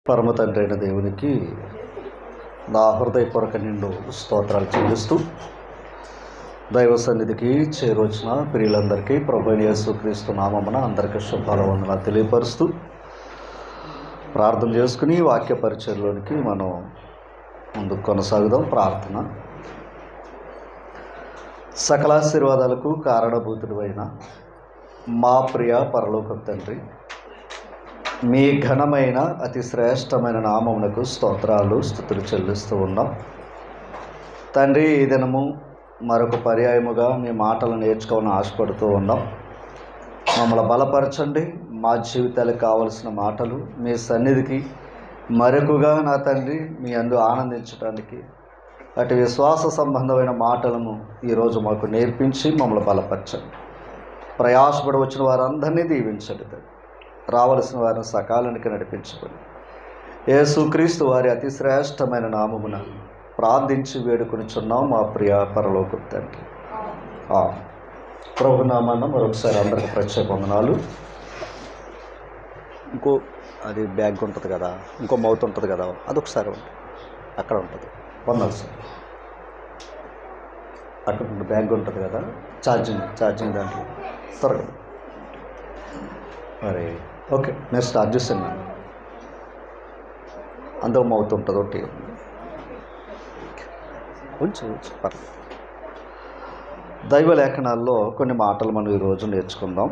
పరమ తండ్రి అయిన దేవునికి నా హృదయపూర్వక నిండు స్తోత్రాలు చెల్లిస్తూ దైవ సన్నిధికి చేరొచ్చిన ప్రియులందరికీ ప్రభువైన యేసుక్రీస్తు నామమున అందరికీ శుభాల వందనాలు తెలియపరుస్తూ ప్రార్థన చేసుకుని వాక్య పరిచయంలోనికి మనం ముందుకు కొనసాగుదాం. ప్రార్థన. సకలాశీర్వాదాలకు కారణభూతుడు అయిన మా ప్రియ పరలోక తండ్రి, మీ ఘనమైన అతి శ్రేష్టమైన నామమునకు స్తోత్రాలు స్తుతులు చెల్లిస్తూ ఉన్నాం తండ్రి. ఈ దినము మరొక పర్యాయముగా మీ మాటలు నేర్చుకోవాలని ఆశపడుతూ ఉన్నాం. మమ్మల్ని బలపరచండి. మా జీవితాలకు కావలసిన మాటలు మీ సన్నిధికి మరొకగా నా తండ్రి మీ అందు ఆనందించడానికి అటు విశ్వాస సంబంధమైన మాటలను ఈరోజు మాకు నేర్పించి మమ్మల్ని బలపరచండి. ప్రయాసపడి వచ్చిన వారందరినీ దీవించండి తండ్రి. రావలసిన వారిని సకాలానికి నడిపించుకొని యేసుక్రీస్తు వారి అతి శ్రేష్టమైన నామమున ప్రార్థించి వేడుకొనిచున్నాం మా ప్రియ పరలోక తండ్రి. ప్రభు నామాన మరొకసారి అందరికి ప్రత్యేక వందనాలు. ఇంకో అది బ్యాగ్ ఉంటుంది కదా, ఇంకో మౌత్ ఉంటుంది కదా, అదొకసారి ఉంటుంది, అక్కడ ఉంటుంది. వందలు సార్, అక్కడ బ్యాగ్ ఉంటుంది కదా, ఛార్జింగ్ దాంట్లో త్వరగా. మరి ఓకే, నేను స్టార్ట్ చేస్తాను. అందులో మౌత్ ఉంటుంది ఒకటి, ఉంచు పర్లేదు. దైవ లేఖనాల్లో కొన్ని మాటలు మనం ఈరోజు నేర్చుకుందాం.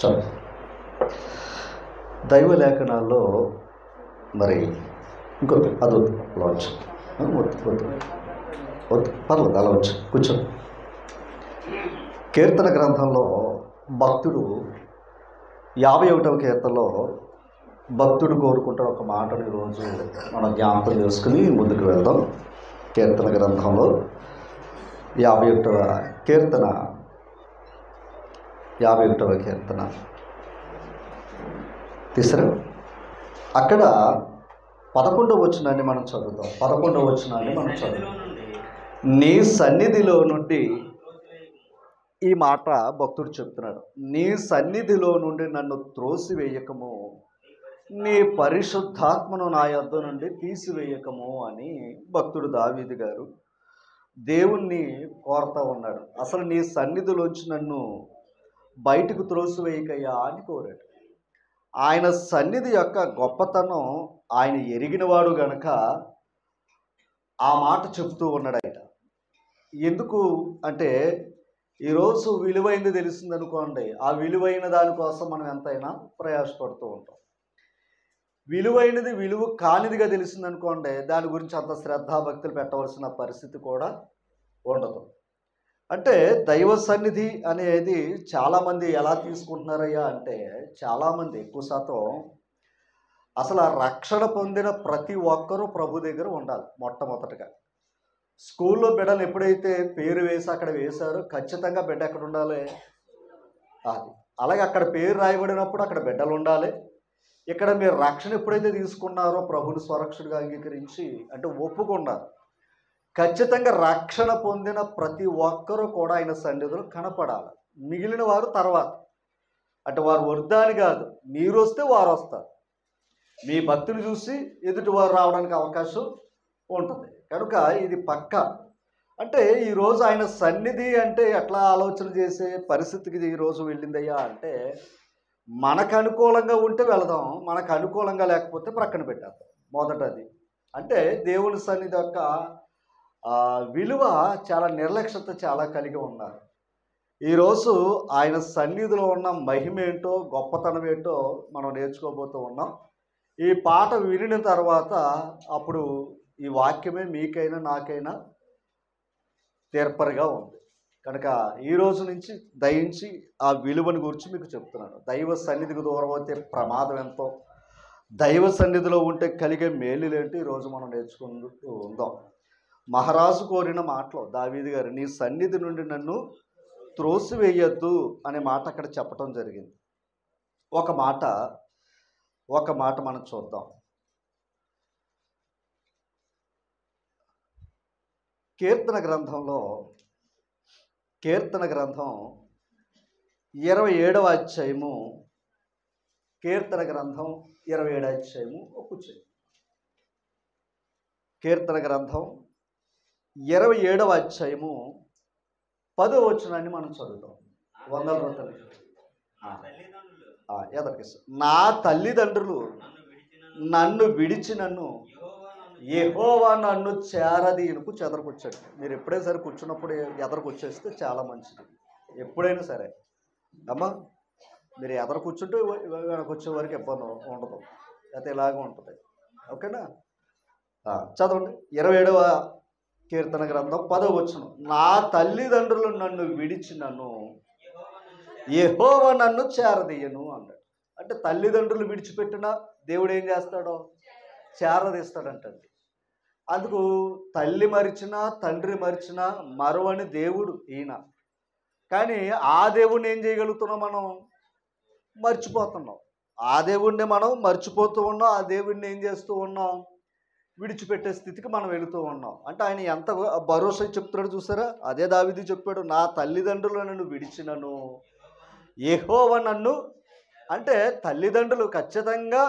చల్ దైవ లేఖనాల్లో మరి ఇంకో అది అలా వచ్చు, పర్లేదు అలా వచ్చు, కూర్చో. కీర్తన గ్రంథంలో భక్తుడు 51వ కీర్తనలో భక్తుడు కోరుకుంటున్న ఒక మాటను ఈరోజు మనం జ్ఞాపకం చేసుకుని ముందుకు వెళ్దాం. కీర్తన గ్రంథంలో 51వ కీర్తన తీసరా, అక్కడ 11వ వచనాన్ని మనం చదువుతాం. 11వ వచనాన్ని మనం చదువుతాం. నీ సన్నిధిలో నుండి, ఈ మాట భక్తుడు చెప్తున్నాడు, నీ సన్నిధిలో నుండి నన్ను త్రోసివేయకము, నీ పరిశుద్ధాత్మను నా యొద్ద నుండి తీసివేయకము అని భక్తుడు దావీదు గారు దేవుణ్ణి కోరుతూ ఉన్నాడు. అసలు నీ సన్నిధిలోంచి నన్ను బయటకు త్రోసివేయకయ్యా అని కోరాడు. ఆయన సన్నిధి యొక్క గొప్పతనం ఆయన ఎరిగినవాడు గనక ఆ మాట చెప్తూ ఉన్నాడు ఆయన. ఎందుకు అంటే, ఈరోజు విలువైనది తెలిసింది అనుకోండి, ఆ విలువైన దానికోసం మనం ఎంతైనా ప్రయాసపడుతూ ఉంటాం. విలువైనది విలువ కానిదిగా తెలిసింది అనుకోండి, దాని గురించి అంత శ్రద్ధాభక్తులు పెట్టవలసిన పరిస్థితి కూడా ఉండదు. అంటే దైవ సన్నిధి అనేది చాలామంది ఎలా తీసుకుంటున్నారయ్యా అంటే, చాలామంది ఎక్కువ శాతం అసలు ఆ రక్షణ పొందిన ప్రతి ఒక్కరూ ప్రభు దగ్గర ఉండాలి. మొట్టమొదటిగా స్కూల్లో బిడ్డలు ఎప్పుడైతే పేరు వేసి అక్కడ వేశారో ఖచ్చితంగా బిడ్డ ఎక్కడ ఉండాలి, అది. అలాగే అక్కడ పేరు రాయబడినప్పుడు అక్కడ బిడ్డలు ఉండాలి. ఇక్కడ మీరు రక్షణ ఎప్పుడైతే తీసుకున్నారో ప్రభుని స్వరక్షకుడిగా అంగీకరించి అంటే ఒప్పుకున్నారు, ఖచ్చితంగా రక్షణ పొందిన ప్రతి ఒక్కరూ కూడా ఆయన సన్నిధిలో కనపడాలి. మిగిలిన వారు తర్వాత, అంటే వారు వద్దని కాదు, మీరు వస్తే వారు వస్తారు. మీ భక్తిని చూసి ఎదుటి వారు రావడానికి అవకాశం ఉంటుంది. కనుక ఇది పక్క. అంటే ఈరోజు ఆయన సన్నిధి అంటే ఎట్లా ఆలోచన చేసే పరిస్థితికి ఈరోజు వెళ్ళిందయ్యా అంటే, మనకు అనుకూలంగా ఉంటే వెళదాం, మనకు అనుకూలంగా లేకపోతే ప్రక్కన పెట్టేద్దాం. మొదటది అంటే దేవుని సన్నిధి యొక్క విలువ చాలా నిర్లక్ష్యత చాలా కలిగి ఉన్నారు. ఈరోజు ఆయన సన్నిధిలో ఉన్న మహిమ ఏంటో, గొప్పతనం ఏంటో మనం నేర్చుకోబోతూ ఉన్నాం. ఈ పాట వినిన తర్వాత అప్పుడు ఈ వాక్యమే మీకైనా నాకైనా తీర్పరిగా ఉంది. కనుక ఈ రోజు నుంచి దయించి ఆ విలువని గురించి మీకు చెప్తున్నాను. దైవ సన్నిధికి దూరం అయితే ప్రమాదం ఎంతో, దైవ సన్నిధిలో ఉంటే కలిగే మేలులేంటి ఈరోజు మనం నేర్చుకుంటూ ఉందాం. మహారాజు కోరిన మాటలో దావీదు గారు, నీ సన్నిధి నుండి నన్ను త్రోసివేయద్దు అనే మాట అక్కడ చెప్పటం జరిగింది. ఒక మాట మనం చూద్దాం. కీర్తన గ్రంథం 27వ అధ్యాయము, కీర్తన గ్రంథం 27వ అధ్యాయము కూర్చోండి. కీర్తన గ్రంథం 27వ అధ్యాయము 10వ వచనాన్ని మనం చదువుతాం. వందల రూపాయలు ఎదరికి. నా తల్లిదండ్రులు నన్ను విడిచినను యెహోవా నన్ను చేరదీనుకు చెదరకొచ్చాడు. మీరు ఎప్పుడైనా సరే కూర్చున్నప్పుడు ఎదరకొచ్చేస్తే చాలా మంచిది. ఎప్పుడైనా సరే అమ్మా, మీరు ఎదర కూర్చుంటే వెనకొచ్చే వరకు ఇబ్బంది ఉండదు, అయితే ఇలాగే ఉంటుంది. ఓకేనా? చదవండి. 27వ కీర్తన గ్రంథం 10వ వచనం. నా తల్లిదండ్రులు నన్ను విడిచినను యెహోవా నన్ను చేరదీయను అన్నాడు. అంటే తల్లిదండ్రులు విడిచిపెట్టినా దేవుడు ఏం చేస్తాడో చేరదీస్తాడంటండి. అందుకు తల్లి మరిచినా తండ్రి మరిచినా మరువని దేవుడు ఈయన. కానీ ఆ దేవుణ్ణి ఏం చేయగలుగుతున్నాం? మనం మర్చిపోతున్నాం. ఆ దేవుణ్ణి మనం మర్చిపోతూ ఉన్నాం. ఆ దేవుణ్ణి ఏం చేస్తూ ఉన్నాం? విడిచిపెట్టే స్థితికి మనం వెళుతూ ఉన్నాం. అంటే ఆయన ఎంత భరోసా చెప్తున్నాడు చూసారా? అదే దావీదు చెప్పాడు, నా తల్లిదండ్రులు నన్ను విడిచినను యెహోవా నన్ను. అంటే తల్లిదండ్రులు ఖచ్చితంగా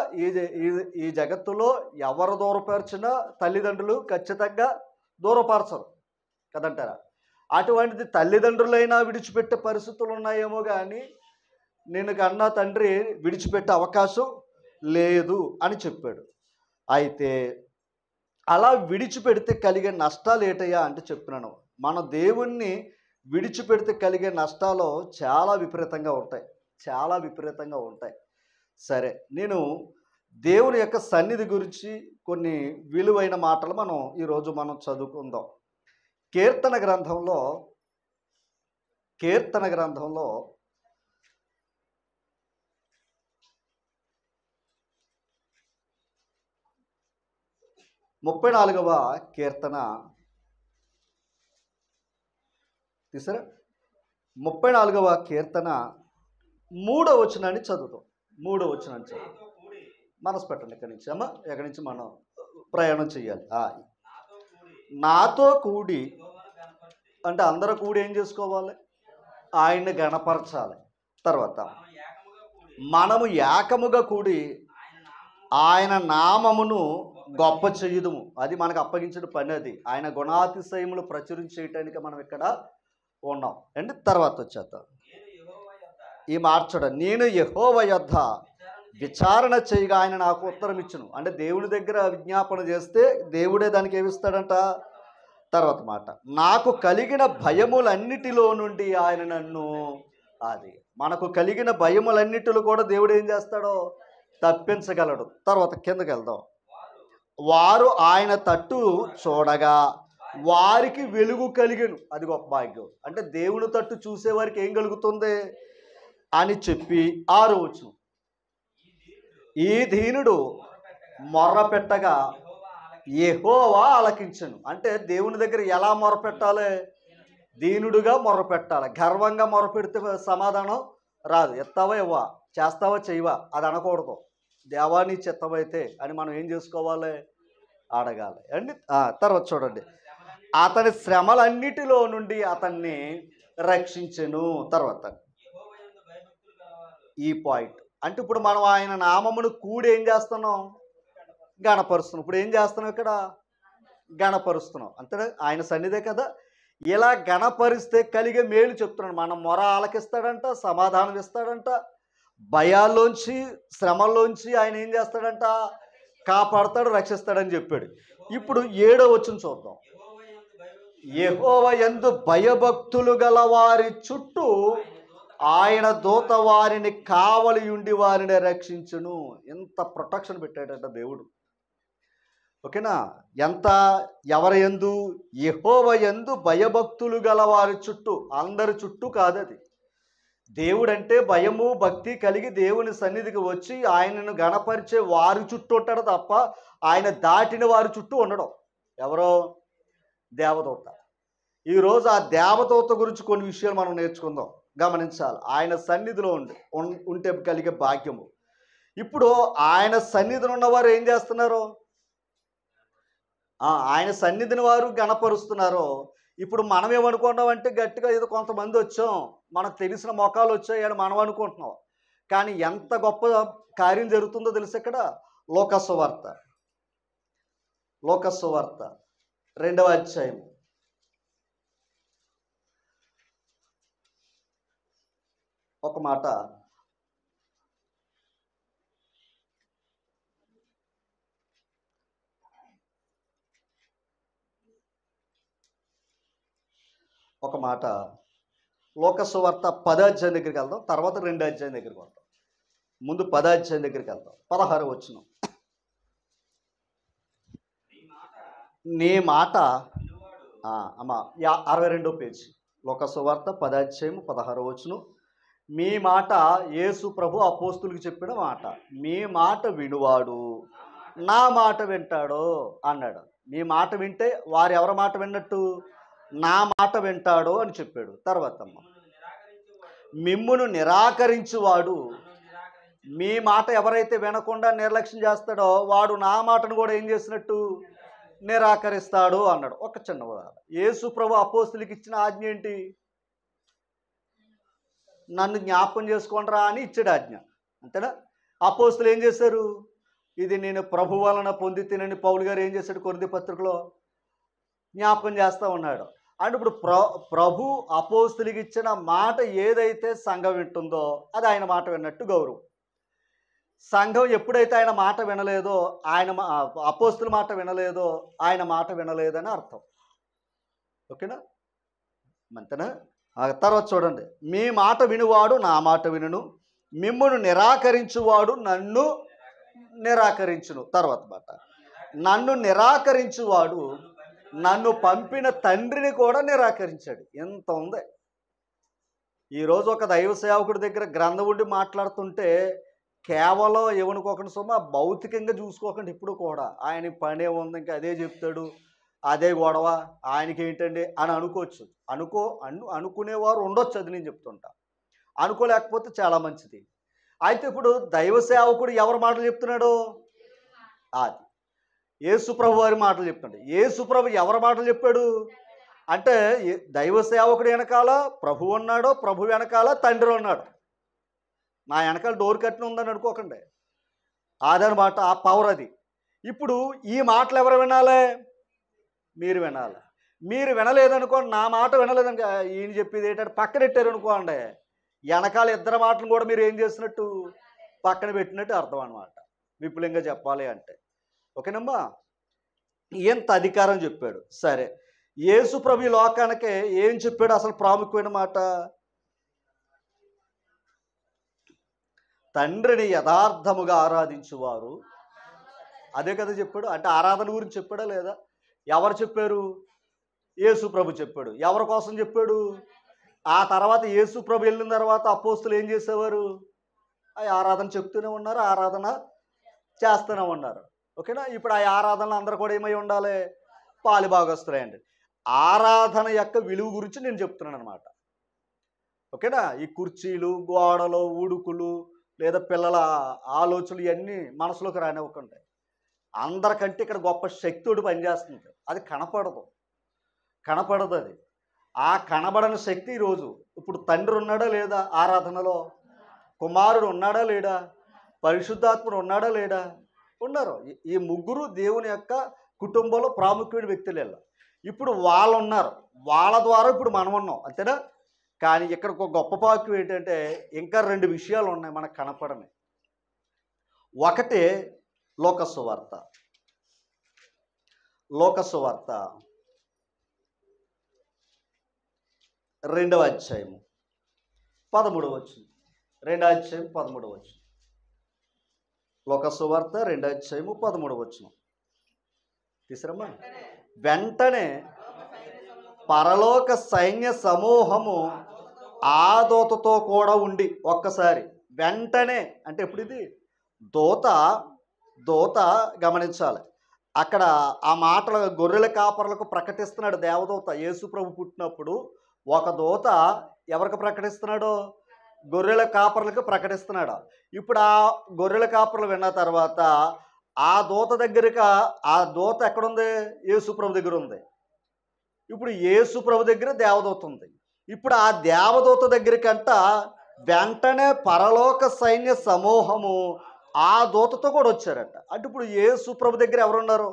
ఈ జగత్తులో ఎవరు దూరపరిచినా తల్లిదండ్రులు ఖచ్చితంగా దూరపరచరు కదంటారా? అటువంటిది తల్లిదండ్రులైనా విడిచిపెట్టే పరిస్థితులు ఉన్నాయేమో కానీ నేను కన్నా తండ్రి విడిచిపెట్టే అవకాశం లేదు అని చెప్పాడు. అయితే అలా విడిచిపెడితే కలిగే నష్టాలు ఏటయ్యా అంటే చెప్తున్నాను. మన దేవుణ్ణి విడిచిపెడితే కలిగే నష్టాలు చాలా విపరీతంగా ఉంటాయి. సరే, నేను దేవుని యొక్క సన్నిధి గురించి కొన్ని విలువైన మాటలు ఈరోజు మనం చదువుకుందాం. కీర్తన గ్రంథంలో 34వ కీర్తన తీసారా? 34వ కీర్తన 3వ వచనాన్ని చదువుతాం. 3వ వచనాన్ని చదువుతాం. మనసు పెట్టండి. ఎక్కడి నుంచి మనం ప్రయాణం చేయాలి. నాతో కూడి అంటే అందరూ కూడి ఏం చేసుకోవాలి? ఆయన్ని గణపరచాలి. తర్వాత మనము ఏకముగా కూడి ఆయన నామమును గొప్ప చేయుదుము. అది మనకు అప్పగించిన పని. అది ఆయన గుణాతిశయములు ప్రచురించేయటానికి మనం ఇక్కడ ఉన్నాం అండి. తర్వాత వచ్చేద్దాం. ఈ మార్చడం, నేను యెహోవా యొద్ద విచారణ చేయగా ఆయన నాకు ఉత్తరం ఇచ్చును. అంటే దేవుని దగ్గర విజ్ఞాపన చేస్తే దేవుడే దానికి ఏమిస్తాడంట? తర్వాత మాట, నాకు కలిగిన భయములన్నిటిలో నుండి ఆయన నన్ను, అది మనకు కలిగిన భయములన్నిటిలో కూడా దేవుడు ఏం చేస్తాడో తప్పించగలడు. తర్వాత కిందకి వెళ్దాం. వారు ఆయన తట్టు చూడగా వారికి వెలుగు కలిగెను. అది గొప్ప భాగ్యం. అంటే దేవుని తట్టు చూసేవారికి ఏం కలుగుతుంది అని చెప్పి 6వ వచనం, ఈ దీనుడు మొర్ర పెట్టగా యెహోవా ఆలకించెను. అంటే దేవుని దగ్గర ఎలా మొరపెట్టాలి? దీనుడుగా మొరపెట్టాలి. గర్వంగా మొరపెడితే సమాధానం రాదు. ఎత్తావా ఇవ్వా, చేస్తావా చేయవా అది అనకూడదు. దేవా నీ చిత్తమైతే అని మనం ఏం చేసుకోవాలి? అడగాలి అండి. తర్వాత చూడండి, అతని శ్రమలన్నిటిలో నుండి అతన్ని రక్షించెను. తర్వాత ఈ పాయింట్ అంటే ఇప్పుడు మనం ఆయన నామమును కూడి ఏం చేస్తున్నాం? గణపరుస్తున్నాం. ఇప్పుడు ఏం చేస్తున్నాం? ఇక్కడ గణపరుస్తున్నాం. అంతే, ఆయన సన్నిధే కదా. ఇలా గణపరిస్తే కలిగే మేలు చెప్తున్నాడు. మనం మొర ఆలకిస్తాడంట, సమాధానం ఇస్తాడంట, భయాల్లోంచి శ్రమల్లోంచి ఆయన ఏం చేస్తాడంట? కాపాడతాడు, రక్షిస్తాడని చెప్పాడు. ఇప్పుడు 7వ వచనం చూద్దాం. యెహోవా యందు భయభక్తులు గల వారి చుట్టూ ఆయన దూత వారిని కావలి ఉండి వారిని రక్షించును. ఎంత ప్రొటెక్షన్ పెట్టాడంట దేవుడు. ఓకేనా? ఎవరి యందు? యెహోవా యందు భయభక్తులు గల వారి చుట్టూ. అందరి చుట్టూ కాదు అది. దేవుడంటే భయము భక్తి కలిగి దేవుని సన్నిధికి వచ్చి ఆయనను గణపరిచే వారి చుట్టూ ఉంటాడు తప్ప ఆయన దాటిన వారి చుట్టూ ఉండడం. ఎవరో? దేవదూత. ఈరోజు ఆ దేవదూత గురించి కొన్ని విషయాలు మనం నేర్చుకుందాం, గమనించాలి. ఆయన సన్నిధిలో ఉంటే కలిగే భాగ్యము. ఇప్పుడు ఆయన సన్నిధిలో ఉన్నవారు ఏం చేస్తున్నారు? ఆయన సన్నిధిని వారు గణపరుస్తున్నారో, ఇప్పుడు మనం ఏమనుకుంటామంటే గట్టిగా ఏదో కొంతమంది వచ్చాం, మనకు తెలిసిన మొఖాలు వచ్చాయి అని మనం అనుకుంటున్నాం. కానీ ఎంత గొప్ప కార్యం జరుగుతుందో తెలుసు ఇక్కడ. లోకసువార్త 2వ అధ్యాయం ఒక మాట లోకసువార్త 10వ అధ్యాయం దగ్గరికి వెళ్దాం, తర్వాత 2వ అధ్యాయం దగ్గరికి వెళ్దాం. ముందు 10వ అధ్యాయం దగ్గరికి వెళ్దాం. 16 వచనం. నీ మాట అమ్మా 62వ పేజీ లోకసువార్త 10వ అధ్యాయం 16 వచనం. మీ మాట యేసు ప్రభు అపోస్తులకు చెప్పిన మాట, మీ మాట వినువాడు నా మాట వింటాడో అన్నాడు. మీ మాట వింటే వారు ఎవరి మాట విన్నట్టు? నా మాట వింటాడో అని చెప్పాడు. తర్వాత మిమ్మును నిరాకరించువాడు, మీ మాట ఎవరైతే వినకుండా నిర్లక్ష్యం చేస్తాడో వాడు నా మాటను కూడా ఏం చేసినట్టు? నిరాకరిస్తాడు అన్నాడు. ఒక చిన్న ఉదాహరణ. యేసు ప్రభు అపోస్తులకు ఇచ్చిన ఆజ్ఞ ఏంటి? నన్ను జ్ఞాపకం చేసుకోండిరా అని ఇచ్చాడు ఆజ్ఞ, అంతేనా? అపోస్తులు ఏం చేశారు? ఇది నేను ప్రభు వలన పొంది తినని పౌలు గారు ఏం చేశాడు? కొరింథీ పత్రికలో జ్ఞాపకం చేస్తూ ఉన్నాడు. అంటే ఇప్పుడు ప్రభు అపోస్తులకు ఇచ్చిన మాట ఏదైతే సంఘం వింటుందో అది ఆయన మాట విన్నట్టు గౌరవం. సంఘం ఎప్పుడైతే ఆయన మాట వినలేదో, అపోస్తుల మాట వినలేదో, ఆయన మాట వినలేదని అర్థం. ఓకేనా? అంతేనా? తర్వాత చూడండి. మీ మాట వినువాడు నా మాట వినును, మిమ్మును నిరాకరించువాడు నన్ను నిరాకరించును. తర్వాత మాట, నన్ను నిరాకరించువాడు నన్ను పంపిన తండ్రిని కూడా నిరాకరించాడు. ఎంత ఉంది. ఈరోజు ఒక దైవ సేవకుడి దగ్గర గ్రంథం ఉండి మాట్లాడుతుంటే కేవలం ఏమనుకోకండి సుమా, భౌతికంగా చూసుకోకండి. ఇప్పుడు కూడా ఆయన పనే ఉంది, ఇంకా అదే చెప్తాడు, అదే గొడవ, ఆయనకి ఏంటండి అని అనుకోవచ్చు. అనుకునేవారు ఉండొచ్చు, అది నేను చెప్తుంటా. అనుకోలేకపోతే చాలా మంచిది. అయితే ఇప్పుడు దైవ సేవకుడు ఎవరి మాటలు చెప్తున్నాడు? అది యేసు ప్రభు వారి మాటలు చెప్తున్నాడు. యేసు ప్రభు ఎవరి మాటలు చెప్పాడు అంటే, దైవ సేవకుడు వెనకాల ప్రభు ఉన్నాడో, ప్రభు వెనకాల తండ్రి ఉన్నాడు. నా వెనకాల డోర్ కట్టిన ఉందని అనుకోకండి, అదనమాట ఆ పవర్ అది. ఇప్పుడు ఈ మాటలు ఎవరు వినాలి? మీరు వినాలి. మీరు వినలేదనుకోండి, నా మాట వినలేదనుకో, ఈయన చెప్పేది ఏంటంటే పక్కనెట్టారు అనుకోండి, వెనకాల ఇద్దరు మాటలు కూడా మీరు ఏం చేసినట్టు? పక్కన పెట్టినట్టు అర్థం అనమాట, విపులంగా చెప్పాలి అంటే. ఓకేనమ్మా? ఎంత అధికారం చెప్పాడు. సరే, యేసు ప్రభు లోకానికే ఏం చెప్పాడు? అసలు ప్రాముఖ్యమైన మాట, తండ్రిని యథార్థముగా ఆరాధించువారు, అదే కదా చెప్పాడు. అంటే ఆరాధన గురించి చెప్పాడా లేదా? ఎవరు చెప్పారు? యేసు ప్రభు చెప్పాడు. ఎవరి కోసం చెప్పాడు? ఆ తర్వాత యేసు ప్రభు వెళ్ళిన తర్వాత అపోస్తులు ఏం చేసేవారు? ఆ ఆరాధన చెప్తూనే ఉన్నారు, ఆరాధన చేస్తూనే ఉన్నారు. ఓకేనా? ఇప్పుడు ఆ ఆరాధనలు అందరూ కూడా ఏమై ఉండాలి? పాలుభాగస్తులే. ఆరాధన యొక్క విలువ గురించి నేను చెప్తున్నాను అనమాట. ఓకేనా? ఈ కుర్చీలు, గోడలు, ఉడుకులు, లేదా పిల్లల ఆలోచనలు ఇవన్నీ మనసులోకి రానివ్వకుండా, అందరికంటే ఇక్కడ గొప్ప శక్తుడు పనిచేస్తుంది. అది కనపడదు అది. ఆ కనబడని శక్తి ఈరోజు ఇప్పుడు తండ్రి ఉన్నాడా లేదా ఆరాధనలో? కుమారుడు ఉన్నాడా లేడా? పరిశుద్ధాత్ముడు ఉన్నాడా లేడా? ఉన్నారు. ఈ ముగ్గురు దేవుని యొక్క కుటుంబంలో ప్రాముఖ్యమైన వ్యక్తులు. ఇప్పుడు వాళ్ళు ఉన్నారు, వాళ్ళ ద్వారా ఇప్పుడు మనం ఉన్నాం, అంతేనా? కానీ ఇక్కడ ఒక గొప్ప వాక్యం ఏంటంటే, ఇంకా 2 విషయాలు ఉన్నాయి మనకు కనపడని. ఒకటి లోకసువార్త 2వ అధ్యాయము 13వ వచనం. 2వ అధ్యాయం 13వ వచనం. లోకసువార్త 2వ అధ్యాయము 13వ వచనం తీసురమ్మా. వెంటనే పరలోక సైన్య సమూహము ఆ దూతతో కూడా ఉండి, ఒక్కసారి వెంటనే అంటే ఎప్పుడు ఇది? దూత గమనించాలి. అక్కడ ఆ మాటలు గొర్రెల కాపరులకు ప్రకటిస్తున్నాడు దేవదూత. యేసు ప్రభు పుట్టినప్పుడు ఒక దూత ఎవరికి ప్రకటిస్తున్నాడు? గొర్రెల కాపరులకు ప్రకటిస్తున్నాడు. ఇప్పుడు ఆ గొర్రెల కాపరులు విన్న తర్వాత ఆ దూత దగ్గరికి ఆ దూత ఎక్కడుంది? యేసుప్రభు దగ్గర ఉంది. ఇప్పుడు యేసుప్రభు దగ్గర దేవదూత ఉంది. ఇప్పుడు ఆ దేవదూత దగ్గరికంట వెంటనే పరలోక సైన్య సమూహము ఆ దూతతో కూడా వచ్చారట. అంటే ఇప్పుడు యేసుప్రభు దగ్గర ఎవరున్నారు?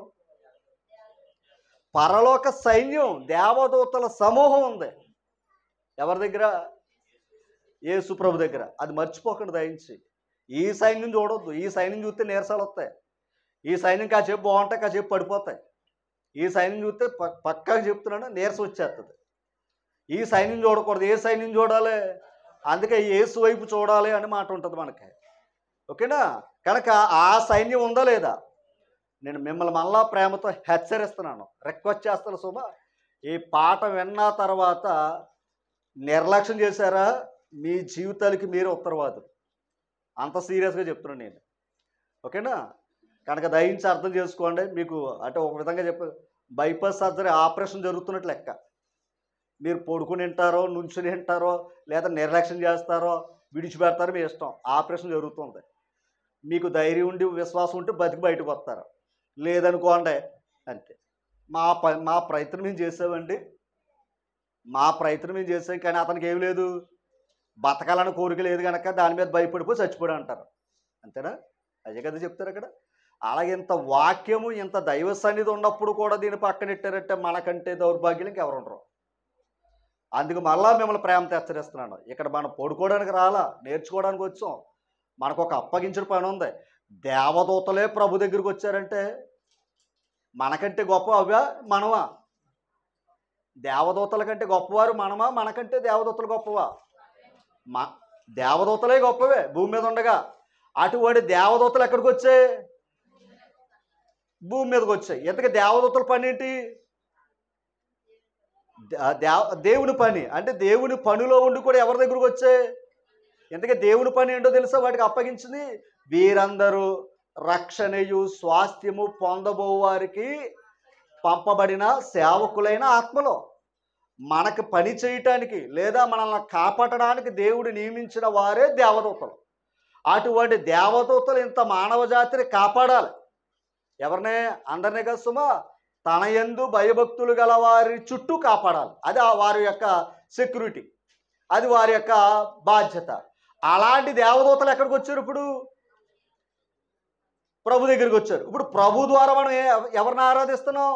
పరలోక సైన్యం, దేవదూతల సమూహం ఉంది. ఎవరి దగ్గర? యేసుప్రభు దగ్గర. అది మర్చిపోకండి దయించి. ఈ సైన్యం చూడొద్దు. ఈ సైన్యం చూస్తే నీరసాలు వస్తాయి. ఈ సైన్యం కాసేపు బాగుంటాయి, కాసేపు పడిపోతాయి. ఈ సైన్యం చూస్తే పక్కాగా చెప్తున్నాను, నీరసం వచ్చేస్తుంది. ఈ సైన్యం చూడకూడదు. ఏ సైన్యం చూడాలి? అందుకే యేసు వైపు చూడాలి అని మాట ఉంటుంది మనకి. ఓకేనా? కనుక ఆ సైన్యం ఉందా లేదా? నేను మిమ్మల్ని మళ్ళా ప్రేమతో హెచ్చరిస్తున్నాను, రిక్వెస్ట్ చేస్తాను. శుభ, ఈ పాట విన్న తర్వాత నిర్లక్ష్యం చేశారా, మీ జీవితాలకి మీరు ఉత్తరవాదులు. అంత సీరియస్గా చెప్తున్నాను నేను. ఓకేనా? కనుక దయించి అర్థం చేసుకోండి. మీకు అంటే ఒక విధంగా బైపాస్ సర్జరీ ఆపరేషన్ జరుగుతున్నట్టు లెక్క. మీరు పడుకుని వింటారో, నుంచుని వింటారో, లేదా నిర్లక్ష్యం చేస్తారో, విడిచిపెడతారో మీ ఇష్టం. ఆపరేషన్ జరుగుతుంది. మీకు ధైర్యం ఉండి విశ్వాసం ఉంటే బతికి బయటకు వస్తారు. లేదనుకోండి అంతే. మా ప్రయత్నం మేము చేసామండి, మా ప్రయత్నం మేము చేసాం. కానీ అతనికి ఏమి లేదు, బతకాలని కోరిక లేదు కనుక దాని మీద భయపడిపోయి చచ్చిపోయి అంటారు. అంతేనా? అదే కదా చెప్తారు అక్కడ. అలాగే ఇంత వాక్యము, ఇంత దైవ సన్నిధి ఉన్నప్పుడు కూడా దీన్ని పక్కనెట్టారంటే మనకంటే దౌర్భాగ్యం ఇంకెవరు ఉండరు. అందుకు మళ్ళా మిమ్మల్ని ప్రేమతో హెచ్చరిస్తున్నాను. ఇక్కడ మనం పడుకోవడానికి రాలా, నేర్చుకోవడానికి వచ్చాం. మనకు ఒక అప్పగించిన పని ఉంది. దేవదూతలే ప్రభు దగ్గరికి వచ్చారంటే మనకంటే గొప్ప అవా మనమా? దేవదూతల కంటే గొప్పవారు మనమా? మనకంటే దేవదూతలు గొప్పవా? దేవదూతలే గొప్పవే భూమి మీద ఉండగా. అటువంటి దేవదూతలు ఎక్కడికి వచ్చాయి? భూమి మీదకి వచ్చాయి. ఇంతకీ దేవదూతల పని ఏంటి? దేవుని పని. అంటే దేవుని పనిలో ఉండి కూడా ఎవరి దగ్గరకు వచ్చాయి? ఇంతకీ దేవుని పని ఏంటో తెలుసా? వాటికి అప్పగించింది, వీరందరూ రక్షణయు స్వాస్థ్యము పొందబోవారికి పంపబడిన సేవకులైన ఆత్మలో మనకు పని చేయటానికి లేదా మనల్ని కాపాడడానికి దేవుడు నియమించిన వారే దేవదూతలు. అటువంటి దేవదూతలు ఇంత మానవ జాతిని కాపాడాలి. ఎవరినే? అందరినీ కదా సుమా. తన యందు భయభక్తులు గల వారి చుట్టూ కాపాడాలి. అది వారి యొక్క సెక్యూరిటీ, అది వారి యొక్క బాధ్యత. అలాంటి దేవదూతలు ఎక్కడికి వచ్చారు? ఇప్పుడు ప్రభు దగ్గరికి వచ్చారు. ఇప్పుడు ప్రభు ద్వారా మనం ఎవరిని ఆరాధిస్తున్నాం?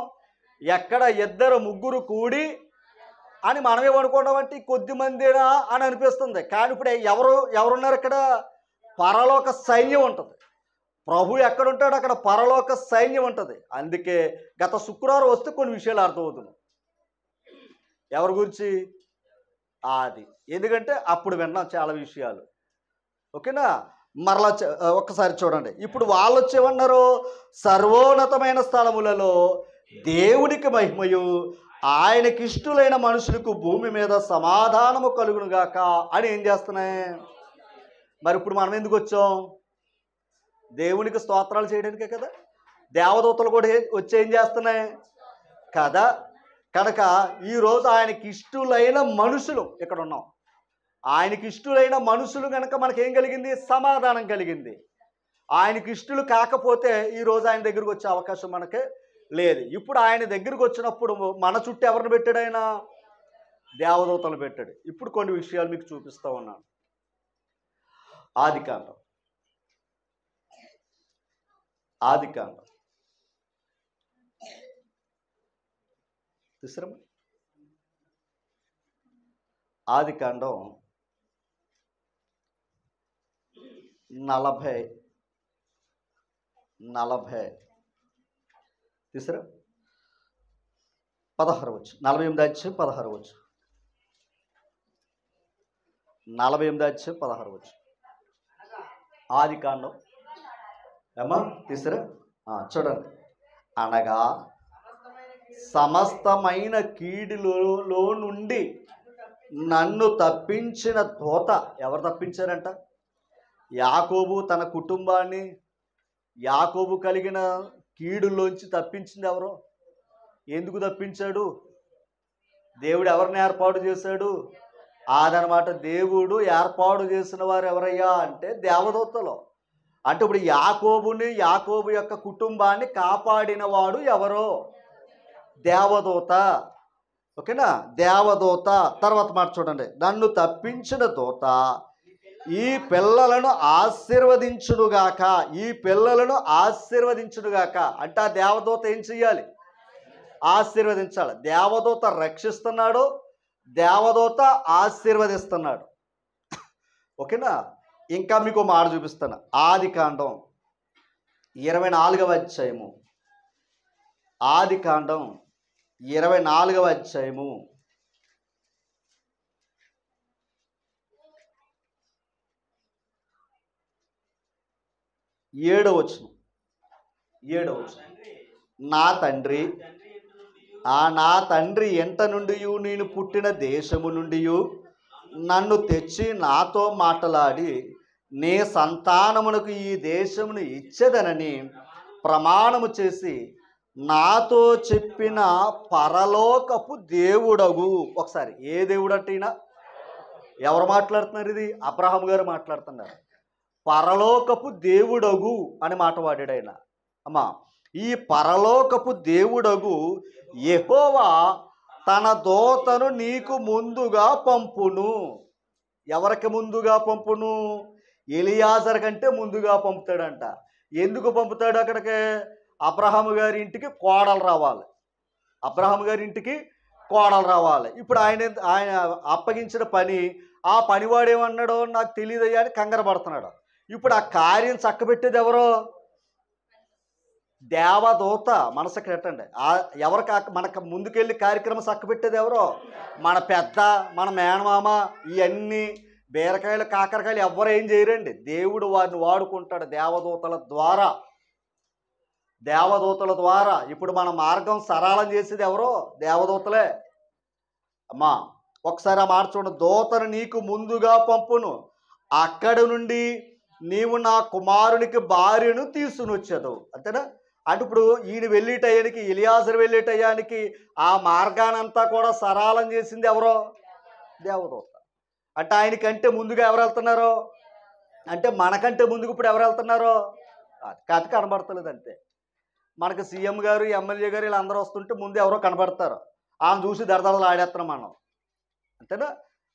ఎక్కడ ఇద్దరు ముగ్గురు కూడి అని మనమే అనుకోవడం అంటే కొద్ది మందినా అని అనిపిస్తుంది. కానీ ఇప్పుడు ఎవరున్నారు ఇక్కడ? పరలోక సైన్యం ఉంటుంది. ప్రభు ఎక్కడ ఉంటాడు అక్కడ పరలోక సైన్యం ఉంటుంది. అందుకే గత శుక్రవారం వస్తే కొన్ని విషయాలు అర్థమవుతుంది. ఎవరి గురించి? అది ఎందుకంటే అప్పుడు విన్నాం చాలా విషయాలు. ఓకేనా? మరలా ఒక్కసారి చూడండి. ఇప్పుడు వాళ్ళు వచ్చేమన్నారు? సర్వోన్నతమైన స్థలములలో దేవునికి మహిమయు ఆయనకి ఇష్టలైన మనుషులకు భూమి మీద సమాధానము కలుగునుగాక అని ఏం చేస్తున్నాయి? మరి ఇప్పుడు మనం ఎందుకు వచ్చాం? దేవునికి స్తోత్రాలు చేయడానికే కదా. దేవదూతలు కూడా వచ్చి ఏం చేస్తున్నాయి కదా. కనుక ఈరోజు ఆయనకి ఇష్టలైన మనుషులు ఇక్కడ ఉన్నాం. ఆయనకి ఇష్టలైన మనుషులు కనుక మనకేం కలిగింది? సమాధానం కలిగింది. ఆయనకి ఇష్టలు కాకపోతే ఈరోజు ఆయన దగ్గరికి వచ్చే అవకాశం మనకి లేదు. ఇప్పుడు ఆయన దగ్గరికి వచ్చినప్పుడు మన చుట్టూ ఎవరిని పెట్టాడు? ఆయన దేవదూతలు పెట్టాడు. ఇప్పుడు కొన్ని విషయాలు మీకు చూపిస్తూ ఉన్నాను. ఆదికాండం 40 తీసరా 16 వచ్చు. 48 అధ్యాయం 16 వచ్చు. 48 అధ్యాయం 16 వచ్చు. ఆదికాండం ఏమా తీసరా చూడండి. అనగా సమస్తమైన కీడులో నుండి నన్ను తప్పించిన దూత. ఎవరు తప్పించారంట? యాకోబు తన కుటుంబాన్ని, యాకోబు కలిగిన కీడులోంచి తప్పించింది ఎవరు? ఎందుకు తప్పించాడు? దేవుడు ఎవరిని ఏర్పాటు చేశాడు? అదనమాట. దేవుడు ఏర్పాటు చేసిన వారు ఎవరయ్యా అంటే దేవదూతలు. అంటే ఇప్పుడు యాకోబు యొక్క కుటుంబాన్ని కాపాడిన వాడు ఎవరో? దేవదూత. ఓకేనా? దేవదూత. తర్వాత మాట చూడండి, నన్ను తప్పించిన దూత ఈ పిల్లలను ఆశీర్వదించునుగాక. ఈ పిల్లలను ఆశీర్వదించునుగాక అంటే ఆ దేవదూత ఏం చెయ్యాలి? ఆశీర్వదించాలి. దేవదూత రక్షిస్తున్నాడు, దేవదూత ఆశీర్వదిస్తున్నాడు. ఓకేనా? ఇంకా మీకు మాట చూపిస్తాను. ఆదికాండం 24వ అధ్యాయము. ఆదికాండం 24వ అధ్యాయము 7వ వచనం. నా తండ్రి ఎంట నుండి నేను పుట్టిన దేశము నుండి నన్ను తెచ్చి నాతో మాట్లాడి నీ సంతానమునకు ఈ దేశమును ఇచ్చేదనని ప్రమాణము చేసి నాతో చెప్పిన పరలోకపు దేవుడగు. ఒకసారి ఏ దేవుడు అంటేనా? ఎవరు మాట్లాడుతున్నారు? ఇది అబ్రహాము గారు మాట్లాడుతున్నారు. పరలోకపు దేవుడగు అని మాట వాడాడు ఆయన. అమ్మా, ఈ పరలోకపు దేవుడగు యెహోవా తన దూతను నీకు ముందుగా పంపును. ఎవరికి ముందుగా పంపును? ఎలియాజర్ కంటే ముందుగా పంపుతాడంట. ఎందుకు పంపుతాడు? అక్కడికి అబ్రహాము గారి ఇంటికి కోడలు రావాలి. అబ్రహాము గారి ఇంటికి కోడలు రావాలి. ఇప్పుడు ఆయన అప్పగించిన పని, ఆ పనివాడేమన్నాడో నాకు తెలియదయ్యా అని కంగారు పడుతున్నాడు. ఇప్పుడు ఆ కార్యం చక్కబెట్టేది ఎవరో? దేవదూత. మనసుకు పెట్టండి. ఎవరికి మనకు ముందుకెళ్ళి కార్యక్రమం చక్కబెట్టేది ఎవరో? మన పెద్ద, మన మేనమామ. ఇవన్నీ బీరకాయలు, కాకరకాయలు ఎవరు ఏం చేయరండి. దేవుడు వారిని వాడుకుంటాడు దేవదూతల ద్వారా. దేవదూతల ద్వారా ఇప్పుడు మన మార్గం సరళం చేసేది ఎవరో? దేవదూతలే. అమ్మా, ఒకసారి ఆ మాట చూడండి. దూతను నీకు ముందుగా పంపును, అక్కడి నుండి నీవు నా కుమారునికి భార్యను తీసుకునొచ్చదు. అంతేనా? అంటే ఇప్పుడు ఈయన వెళ్ళేటయానికి, ఎలియాజరు వెళ్ళేటయానికి ఆ మార్గానంతా కూడా సరళం చేసింది ఎవరో? దేవదూత. అంటే ఆయనకంటే ముందుగా ఎవరు వెళ్తున్నారో? అంటే మనకంటే ముందుకు ఇప్పుడు ఎవరు వెళ్తున్నారో? కథ కనబడతలేదు అంతే. మనకు సీఎం గారు, ఎమ్మెల్యే గారు వీళ్ళందరూ వస్తుంటే ముందు ఎవరో కనబడతారు. ఆమె చూసి దడదడలు ఆడేస్తున్నాం మనం. అంతేనా?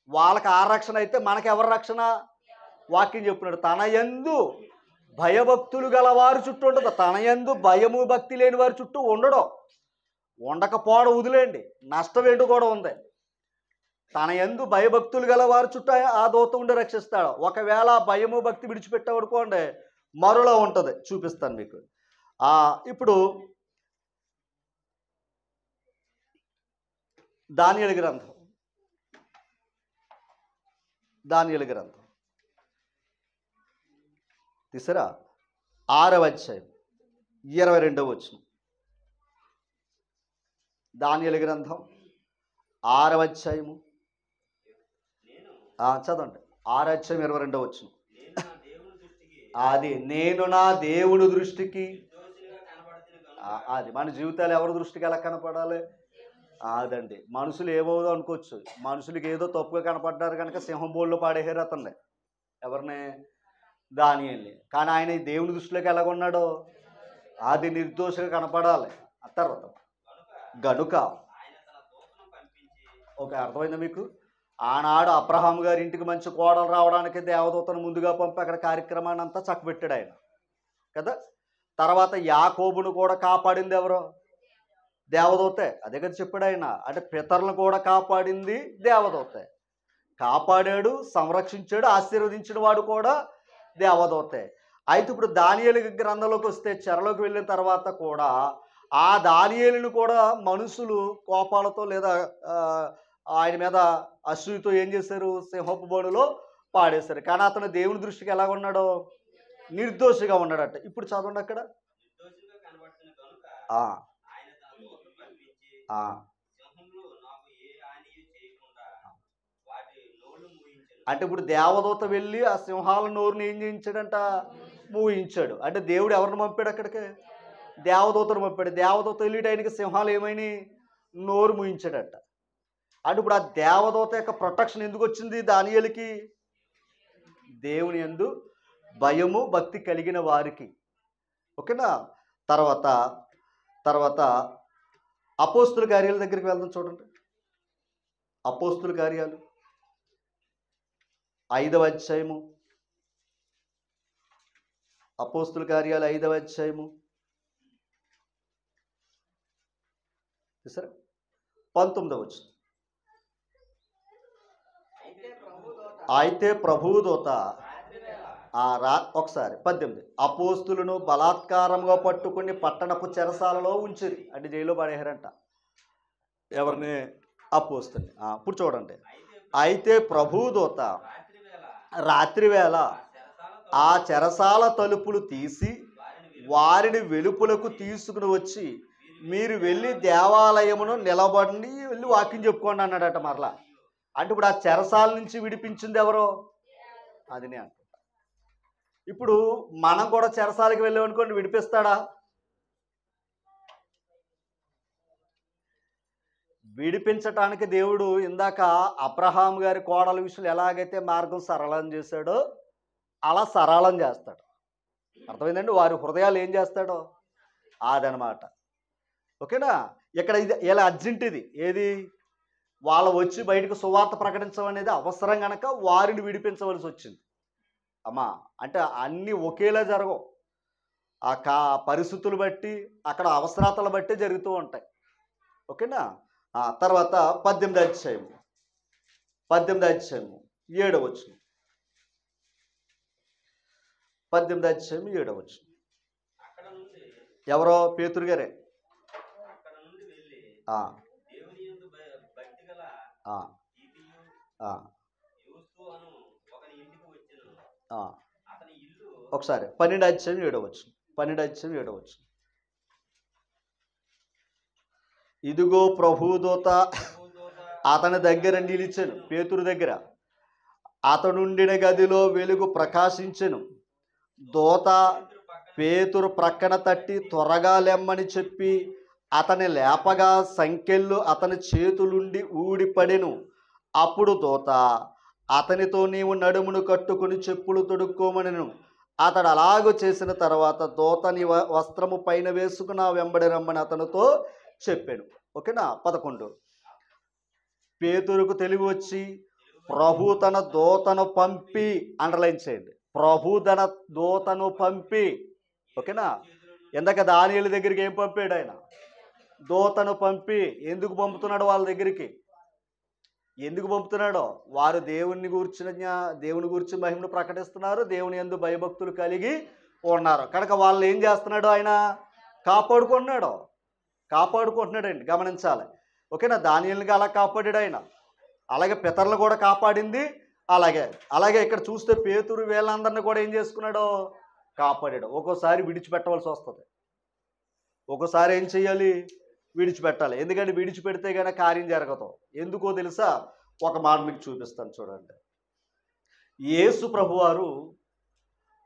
వాళ్ళకి ఆ రక్షణ అయితే మనకు ఎవరి రక్షణ? వాక్యం చెప్తున్నాడు, తన యందు భయభక్తులు గలవారి చుట్టూ ఉండదు. తన యందు భయము భక్తి లేని వారి చుట్టూ ఉండడం. ఉండకపోవడం వదిలేండి, నష్టం ఏంటో కూడా ఉంది. తన యందు భయభక్తులు గల వారి చుట్టూ ఆ దూత ఉండి రక్షిస్తాడు. ఒకవేళ భయము భక్తి విడిచిపెట్టామనుకోండి, మరోలా ఉంటుంది. చూపిస్తాను మీకు. ఇప్పుడు దానియేలు గ్రంథం తీసారా? 6వ అధ్యాయం 22వ వచనం. దానియేలు గ్రంథం 6వ అధ్యాయము చదవండి. 6వ అధ్యాయం 22వ వచనం. అది నేను నా దేవుని దృష్టికి, అది మన జీవితాలు ఎవరి దృష్టికి ఎలా కనపడాలి? అదండి. మనుషులు ఏమవుదో అనుకోవచ్చు. మనుషులకి ఏదో తప్పుగా కనపడ్డారు కనుక సింహం బోల్లో పాడేసారు అతన్ని. ఎవరిని? దానియేలుని. కానీ ఆయన దేవుని దృష్టిలోకి ఎలాగున్నాడో అది నిర్దోషిగా కనపడాలి. ఆ తర్వాత గనుక ఓకే, అర్థమైందా మీకు? ఆనాడు అబ్రహాము గారి ఇంటికి మంచి కోడలు రావడానికి దేవదూతను ముందుగా పంపి అక్కడ కార్యక్రమాన్ని అంతా చక్కబెట్టాడు ఆయన కదా. తర్వాత యాకోబును కూడా కాపాడింది ఎవరో? దేవదూతే. అదే కదా చెప్పాడు ఆయన. అంటే పితరులను కూడా కాపాడింది దేవదూతే. కాపాడాడు, సంరక్షించాడు, ఆశీర్వదించిన వాడు కూడా దేవదూతే. అయితే ఇప్పుడు దానియేలు గ్రంథంలోకి వస్తే, చెరలోకి వెళ్ళిన తర్వాత కూడా ఆ దానియేలును కూడా మనుషులు కోపాలతో లేదా ఆయన మీద అసూయతో ఏం చేశారు? సింహపు బోనులో పాడేశారు. కానీ అతను దేవుని దృష్టికి ఎలాగ ఉన్నాడో? నిర్దోషిగా ఉన్నాడట. ఇప్పుడు చదవండి అక్కడ. అంటే ఇప్పుడు దేవదూత వెళ్ళి ఆ సింహాల నోరుని ఏం చేయించాడంట? మూయించాడు. అంటే దేవుడు ఎవరిని పంపాడు అక్కడికి? దేవదూతను పంపాడు. దేవదూత వెళ్ళి ఆయనకి సింహాలు ఏమైనా నోరు మూయించాడట. అంటే ఇప్పుడు ఆ దేవదూత యొక్క ప్రొటెక్షన్ ఎందుకు వచ్చింది దానియేలుకి? దేవుని యందు భయము భక్తి కలిగిన వారికి. ఓకేనా. తర్వాత తర్వాత అపోస్తుల కార్యాల దగ్గరికి వెళ్దాం. చూడండి, అపోస్తుల కార్యాలు 5వ అధ్యాయము. అపోస్తుల కార్యాలు 5వ అధ్యాయము సరే 19వ వచనం. అయితే ప్రభుదూత ఒకసారి 18. అపోస్తులను బలాత్కారంగా పట్టుకుని పట్టణపు చెరసాలలో ఉంచిరి, అంటే జైల్లో పడేశారంట. ఎవరిని? అపోస్తుల్ని. ఇప్పుడు చూడండి, అయితే ప్రభుదూత రాత్రివేళ ఆ చెరసాల తలుపులు తీసి వారిని వెలుపులకు తీసుకుని వచ్చి, మీరు వెళ్ళి దేవాలయమును నిలబడి వెళ్ళి వాక్యం చెప్పుకోండి అన్నాడట. మరలా అంటే ఇప్పుడు ఆ చెరసాల నుంచి విడిపించింది ఎవరో? అదినే అంటున్నా. ఇప్పుడు మనం కూడా చెరసాలకి వెళ్ళామనుకోండి, విడిపిస్తాడా? విడిపించటానికి దేవుడు ఇందాక అబ్రహాం గారి కోడల విషయంలో ఎలాగైతే మార్గం సరళం చేశాడో అలా సరళం చేస్తాడు. అర్థమైందండి? వారి హృదయాలు ఏం చేస్తాడో అదనమాట. ఓకేనా. ఇక్కడ ఇది ఇలా అర్జెంట్. ఇది ఏది? వాళ్ళు వచ్చి బయటకు సువార్త ప్రకటించడం అనేది అవసరం కనుక వారిని విడిపించవలసి వచ్చింది. అమ్మా అంటే అన్నీ ఒకేలా జరగవు. ఆ పరిస్థితులు బట్టి, అక్కడ అవసరాతలు బట్టి జరుగుతూ ఉంటాయి. ఓకేనా. తర్వాత 18వ అధ్యాయము 7వ వచనం. 18వ అధ్యాయం 7వ వచనం. ఎవరో? పేతురు గారే. ఒకసారి 12వ అధ్యాయం 7వ వచనం. 12వ అధ్యాయం 7వ వచనం. ఇదిగో ప్రభుదూత అతని దగ్గర నిలిచెను, పేతురు దగ్గర. అతనుండిన గదిలో వెలుగు ప్రకాశించెను. దూత పేతురు ప్రక్కన తట్టి త్వరగా లెమ్మని చెప్పి అతని లేపగా సంకెళ్ళు అతని చేతులుండి ఊడిపడెను. అప్పుడు దూత అతనితో, నీవు నడుమును కట్టుకుని చెప్పులు తొడుక్కోమనెను. అతడు అలాగూ చేసిన తర్వాత దూతని వస్త్రము పైన వేసుకుని వెంబడి రమ్మని అతనితో చెప్పాను. ఓకేనా. 11. పేతురుకు తెలివి వచ్చి ప్రభు తన దూతను పంపి, అండర్లైన్ చేయండి, ప్రభు తన దూతను పంపి. ఓకేనా. ఇందాక దానియేలు దగ్గరికి ఏం పంపాడు ఆయన? దూతను పంపి. ఎందుకు పంపుతున్నాడు వాళ్ళ దగ్గరికి? ఎందుకు పంపుతున్నాడో? వారు దేవుని గురించి మహిమను ప్రకటిస్తున్నారు, దేవుని యందు భయభక్తులు కలిగి ఉన్నారు కనుక వాళ్ళు ఏం చేస్తున్నాడు? ఆయన కాపాడుకుంటున్నాడండి. గమనించాలి. ఓకేనా. దానియేలుని అలా కాపాడాడు ఆయన, అలాగే పితరులు కూడా కాపాడింది. అలాగే ఇక్కడ చూస్తే పేతురు వీళ్ళందరినీ కూడా ఏం చేసుకున్నాడో? కాపాడాడు. ఒక్కోసారి విడిచిపెట్టవలసి వస్తుంది, ఒక్కోసారి ఏం చెయ్యాలి? విడిచిపెట్టాలి. ఎందుకంటే విడిచిపెడితే కానీ కార్యం జరగదు. ఎందుకో తెలుసా? ఒక మాట మీకు చూపిస్తాను చూడండి. యేసు ప్రభువారు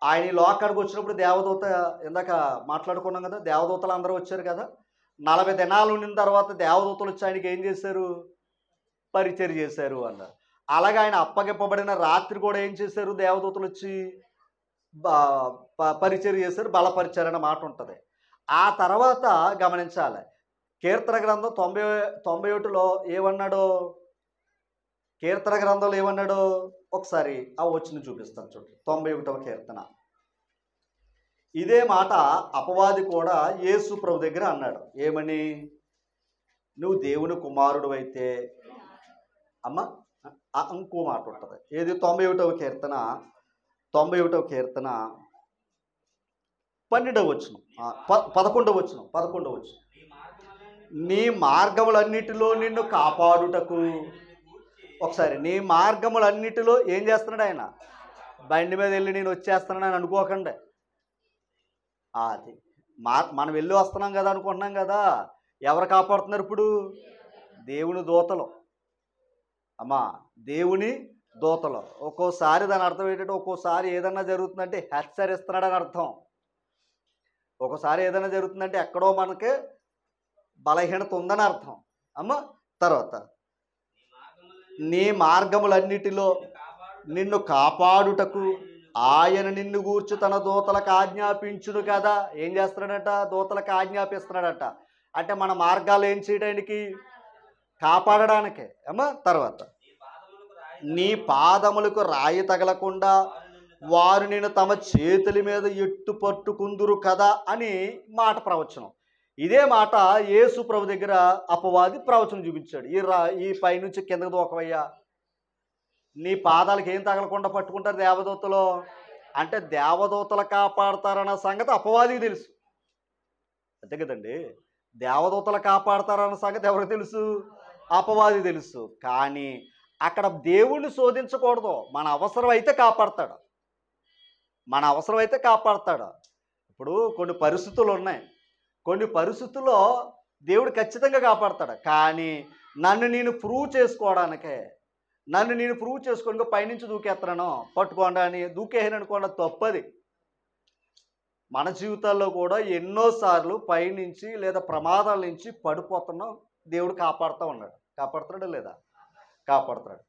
ఆయన ఈ లోకానికి వచ్చినప్పుడు దేవదూత, ఇందాక మాట్లాడుకున్నాం కదా, దేవదూతలు అందరూ వచ్చారు కదా. 40 దినాలు ఉండిన తర్వాత దేవదూతలు వచ్చి ఆయనకి ఏం చేశారు? పరిచర్య చేశారు అన్నారు. అలాగే ఆయన అప్పగింపబడిన రాత్రి కూడా ఏం చేశారు? దేవదూతలు వచ్చి పరిచర్య చేశారు, బలపరిచారన్న మాట ఉంటుంది. ఆ తర్వాత గమనించాలి, కీర్తన గ్రంథం 91లో ఏమన్నాడో? కీర్తన గ్రంథంలో ఏమన్నాడో ఒకసారి ఆ వచ్చిన చూపిస్తాను చూడండి. 91వ కీర్తన. ఇదే మాట అపవాది కూడా యేసు ప్రభు దగ్గర అన్నాడు. ఏమని? నువ్వు దేవుని కుమారుడు అయితే అమ్మ, ఇంకో మాట ఉంటుంది. ఏది? 91వ కీర్తన 12వ వచనం, 11వ వచనం. నీ మార్గములన్నిటిలో నిన్ను కాపాడుటకు. ఒకసారి నీ మార్గములన్నిటిలో ఏం చేస్తున్నాడు ఆయన? బండి మీద వెళ్ళి నేను వచ్చేస్తున్నాను అనుకోకండి. అది మనం వెళ్ళి వస్తున్నాం కదా అనుకుంటున్నాం కదా. ఎవరు కాపాడుతున్నారు ఇప్పుడు? దేవుని దూతలు. అమ్మా, దేవుని దూతలు. ఒక్కోసారి దాని అర్థం ఏంటంటే, ఒక్కోసారి ఏదన్నా జరుగుతుందంటే హెచ్చరిస్తున్నాడని అర్థం. ఒక్కోసారి ఏదైనా జరుగుతుందంటే ఎక్కడో మనకి బలహీనత ఉందని అర్థం. అమ్మ, తర్వాత నీ మార్గములన్నిటిలో నిన్ను కాపాడుటకు ఆయన నిన్ను గూర్చి తన దూతలకు ఆజ్ఞాపించును కదా. ఏం చేస్తున్నాడట? దూతలకు ఆజ్ఞాపిస్తున్నాడట. అంటే మన మార్గాలు ఏం చేయడానికి? కాపాడడానికే అమ్మా. తర్వాత, నీ పాదములకు రాయి తగలకుండా వారు నేను తమ చేతుల మీద ఎట్టు పట్టుకుందురు కదా అని మాట ప్రవచనం. ఇదే మాట యేసు ప్రభు దగ్గర అపవాది ప్రవచనం చూపించాడు. ఈ పైనుంచి కిందకు దూకవయ్యా, నీ పాదాలకు ఏం తగలకుండా పట్టుకుంటారు దేవదూతలు అంటే దేవదూతలు కాపాడతారన్న సంగతి అపవాదికి తెలుసు. అంతే కదండి. దేవదూతలు కాపాడతారన్న సంగతి ఎవరికి తెలుసు? అపవాది తెలుసు. కానీ అక్కడ దేవుణ్ణి శోధించకూడదు. మన అవసరం అయితే కాపాడతాడు, మన అవసరం అయితే కాపాడతాడు. ఇప్పుడు కొన్ని పరిస్థితులు ఉన్నాయి, కొన్ని పరిస్థితుల్లో దేవుడు ఖచ్చితంగా కాపాడతాడు. కానీ నన్ను నేను ప్రూవ్ చేసుకోవడానికే, నన్ను నేను ప్రూవ్ చేసుకోవడానికి పైనుంచి దూకేస్తున్నాను పట్టుకోండి అని దూకేసాను అనుకోండి, తప్పది. మన జీవితాల్లో కూడా ఎన్నోసార్లు పైనుంచి లేదా ప్రమాదాల నుంచి పడిపోతున్నాం, దేవుడు కాపాడుతూ ఉన్నాడు. కాపాడుతున్నాడా లేదా? కాపాడుతున్నాడు.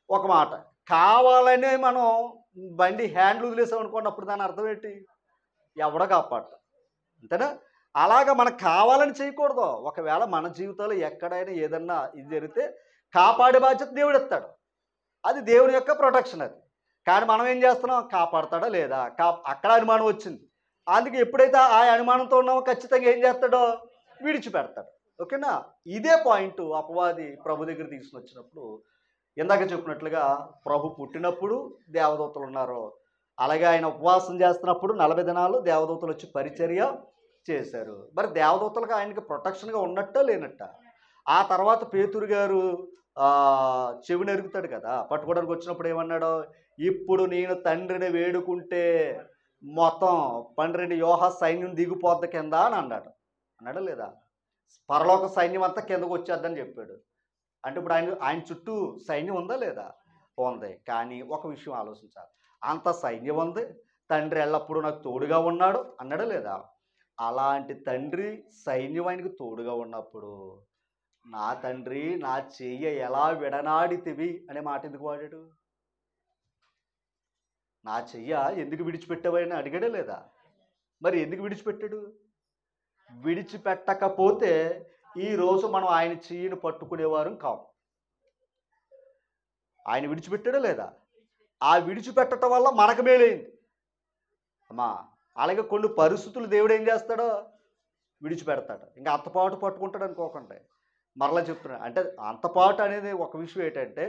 ఒక మాట, కావాలనే మనం బండి హ్యాండ్లు వదిలేసాం అనుకోండి, అప్పుడు దాని అర్థం ఏంటి? ఎవడో కాపాడతాం, అంతేనా? అలాగా మనకు కావాలని చేయకూడదు. ఒకవేళ మన జీవితంలో ఎక్కడైనా ఏదన్నా ఇది జరిగితే కాపాడే బాధ్యత దేవుడు ఇస్తాడు, అది దేవుని యొక్క ప్రొటెక్షన్ అది. కానీ మనం ఏం చేస్తున్నాం? కాపాడతాడా లేదా? అక్కడ అనుమానం వచ్చింది. అందుకే ఎప్పుడైతే ఆ అనుమానంతో ఉన్నామో ఖచ్చితంగా ఏం చేస్తాడో? విడిచిపెడతాడు. ఓకేనా? ఇదే పాయింట్ అపవాది ప్రభు దగ్గర తీసుకుని వచ్చినప్పుడు, ఇందాక చెప్పినట్లుగా ప్రభు పుట్టినప్పుడు దేవదూతలు ఉన్నారు, అలాగే ఆయన ఉపవాసం చేస్తున్నప్పుడు 40 దినాలు దేవదూతలు వచ్చి పరిచర్య చేశారు. మరి దేవదూతలకు ఆయనకి ప్రొటెక్షన్గా ఉన్నట్ట లేనట్ట? ఆ తర్వాత పేతురు గారు చెవి నెరుగుతాడు కదా, పట్టుకోవడానికి వచ్చినప్పుడు ఏమన్నాడు? ఇప్పుడు నేను తండ్రిని వేడుకుంటే మొత్తం 12 యోహ సైన్యం దిగిపోద్ది కింద అని అన్నాడు. అన్నాడా లేదా? పరలోక సైన్యం అంతా కిందకు వచ్చేద్దని చెప్పాడు. అంటే ఇప్పుడు ఆయన చుట్టూ సైన్యం ఉందా లేదా? ఉంది. కానీ ఒక విషయం ఆలోచించాలి, అంత సైన్యం ఉంది, తండ్రి ఎల్లప్పుడూ నాకు తోడుగా ఉన్నాడు అన్నాడా లేదా? అలాంటి తండ్రి సైన్యం ఆయనకు తోడుగా ఉన్నప్పుడు, నా తండ్రి నా చెయ్య ఎలా విడనాడితివి అనే మాట ఎందుకు వాడాడు? నా చెయ్య ఎందుకు విడిచిపెట్టావని అడిగాడే లేదా? మరి ఎందుకు విడిచిపెట్టాడు? విడిచిపెట్టకపోతే ఈరోజు మనం ఆయన చెయ్యిని పట్టుకునేవారు కావు. ఆయన విడిచిపెట్టాడా లేదా? ఆ విడిచిపెట్టడం వల్ల మనకు మేలైంది అమ్మా. అలాగే కొన్ని పరిస్థితులు దేవుడు ఏం చేస్తాడో? విడిచిపెడతాడు. ఇంకా అంతపాటు పట్టుకుంటాడు అనుకోకండి. మరలా చెప్తున్నాడు, అంటే అంతపాటు అనేది ఒక విషయం ఏంటంటే,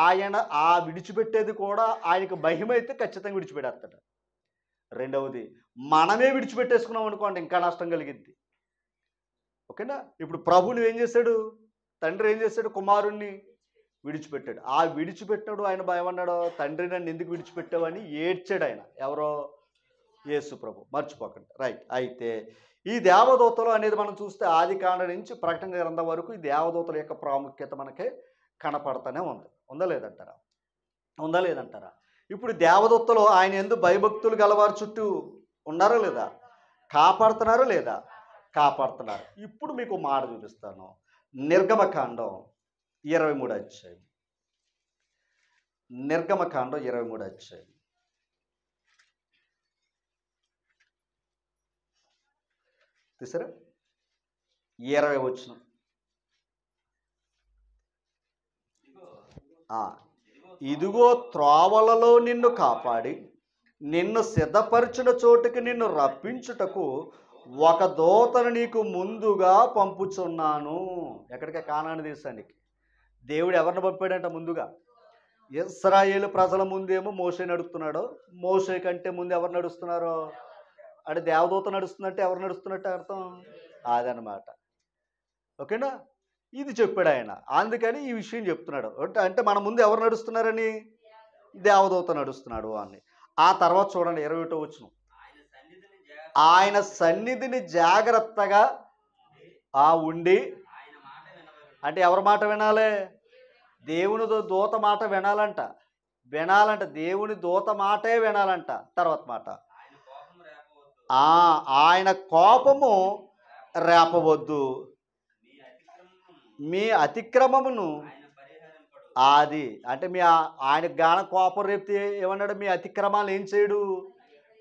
ఆయన ఆ విడిచిపెట్టేది కూడా ఆయనకు మహిమ అయితే ఖచ్చితంగా విడిచిపెడతాడు. రెండవది, మనమే విడిచిపెట్టేసుకున్నాం అనుకోండి, ఇంకా నష్టం కలిగిద్ది. ఓకేనా? ఇప్పుడు ప్రభువుని ఏం చేశాడు? తండ్రి ఏం చేశాడు? కుమారుణ్ణి విడిచిపెట్టాడు. ఆ విడిచిపెట్టాడు ఆయన భయమన్నాడు, తండ్రి నన్ను ఎందుకు విడిచిపెట్టావని ఏడ్చాడు ఆయన. ఎవరో? యేసు ప్రభు. మర్చిపోకండి. రైట్. అయితే ఈ దేవదూతలు అనేది మనం చూస్తే ఆది కాండం నుంచి ప్రకటన గ్రంథం వరకు ఈ దేవదూతల యొక్క ప్రాముఖ్యత మనకి కనపడతానే ఉంది. ఉందా లేదంటారా? ఉందా లేదంటారా? ఇప్పుడు దేవదూతలు ఆయన యందు భయభక్తులు గలవారు చుట్టూ ఉన్నారో లేదా? కాపాడుతున్నారో లేదా? కాపాడుతున్నారు. ఇప్పుడు మీకు మాట చూపిస్తాను. నిర్గమకాండం 23 అధ్యాయం. నిర్గమకాండం 23 అధ్యాయం. తీసారా? 20 వచనం. ఇదిగో త్రోవలలో నిన్ను కాపాడి నిన్ను సిద్ధపరిచిన చోటుకి నిన్ను రప్పించుటకు ఒక దూతను నీకు ముందుగా పంపుచున్నాను. ఎక్కడికి? కానాను దేశానికి. దేవుడు ఎవరిని పంపాడంట? ముందుగా ఇశ్రాయేలు ప్రజల ముందేమో మోషే నడుస్తున్నాడు. మోషే కంటే ముందు ఎవరు నడుస్తున్నారో? అంటే దేవదూత నడుస్తుందంటే ఎవరు నడుస్తున్నట్టు అర్థం? అదనమాట. ఓకేనా? ఇది చెప్పాడు ఆయన. అందుకని ఈ విషయం చెప్తున్నాడు. అంటే మన ముందు ఎవరు నడుస్తున్నారని? దేవదూత నడుస్తున్నాడు అని. ఆ తర్వాత చూడండి 21వ వచనం. ఆయన సన్నిధిని జాగ్రత్తగా ఉండి, అంటే ఎవరి మాట వినాలి? దేవుని దూత మాట వినాలంట. దేవుని దూత మాటే వినాలంట. తర్వాత మాట, ఆయన కోపము రేపవద్దు, మీ అతిక్రమమును అది అంటే ఆయన గాన కోపం రేపితే ఏమన్నాడు, మీ అతిక్రమాలు ఏం చేయడు,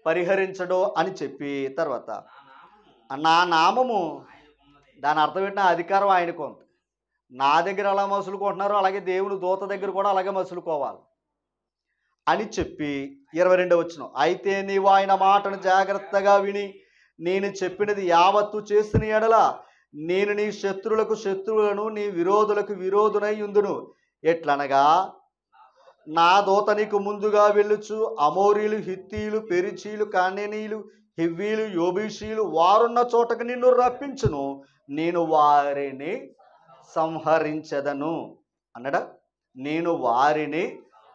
పరిహరించడు అని చెప్పి తర్వాత నా నామము, దాని అర్థం ఏంటి, నా అధికారం ఆయనకు ఉంది. నా దగ్గర ఎలా మసులుకుంటున్నారో అలాగే దేవుని దూత దగ్గర కూడా అలాగే మసులుకోవాలి అని చెప్పి 22వ వచనం, అయితే నీవు ఆయన మాటను జాగ్రత్తగా విని నేను చెప్పినది యావత్తు చేసిన ఎడల నేను నీ శత్రువులకు శత్రువులను, నీ విరోధులకు విరోధునై ఉందును. ఎట్లనగా నా దూత నీకు ముందుగా వెళ్ళుచు అమోరీలు, హిత్తీలు, పెరిచీలు, కానేనీయులు, హివ్వీలు, యోబీషీలు వారున్న చోటకు నిన్ను రప్పించును, నేను వారిని సంహరించదను అన్నాడా, నేను వారిని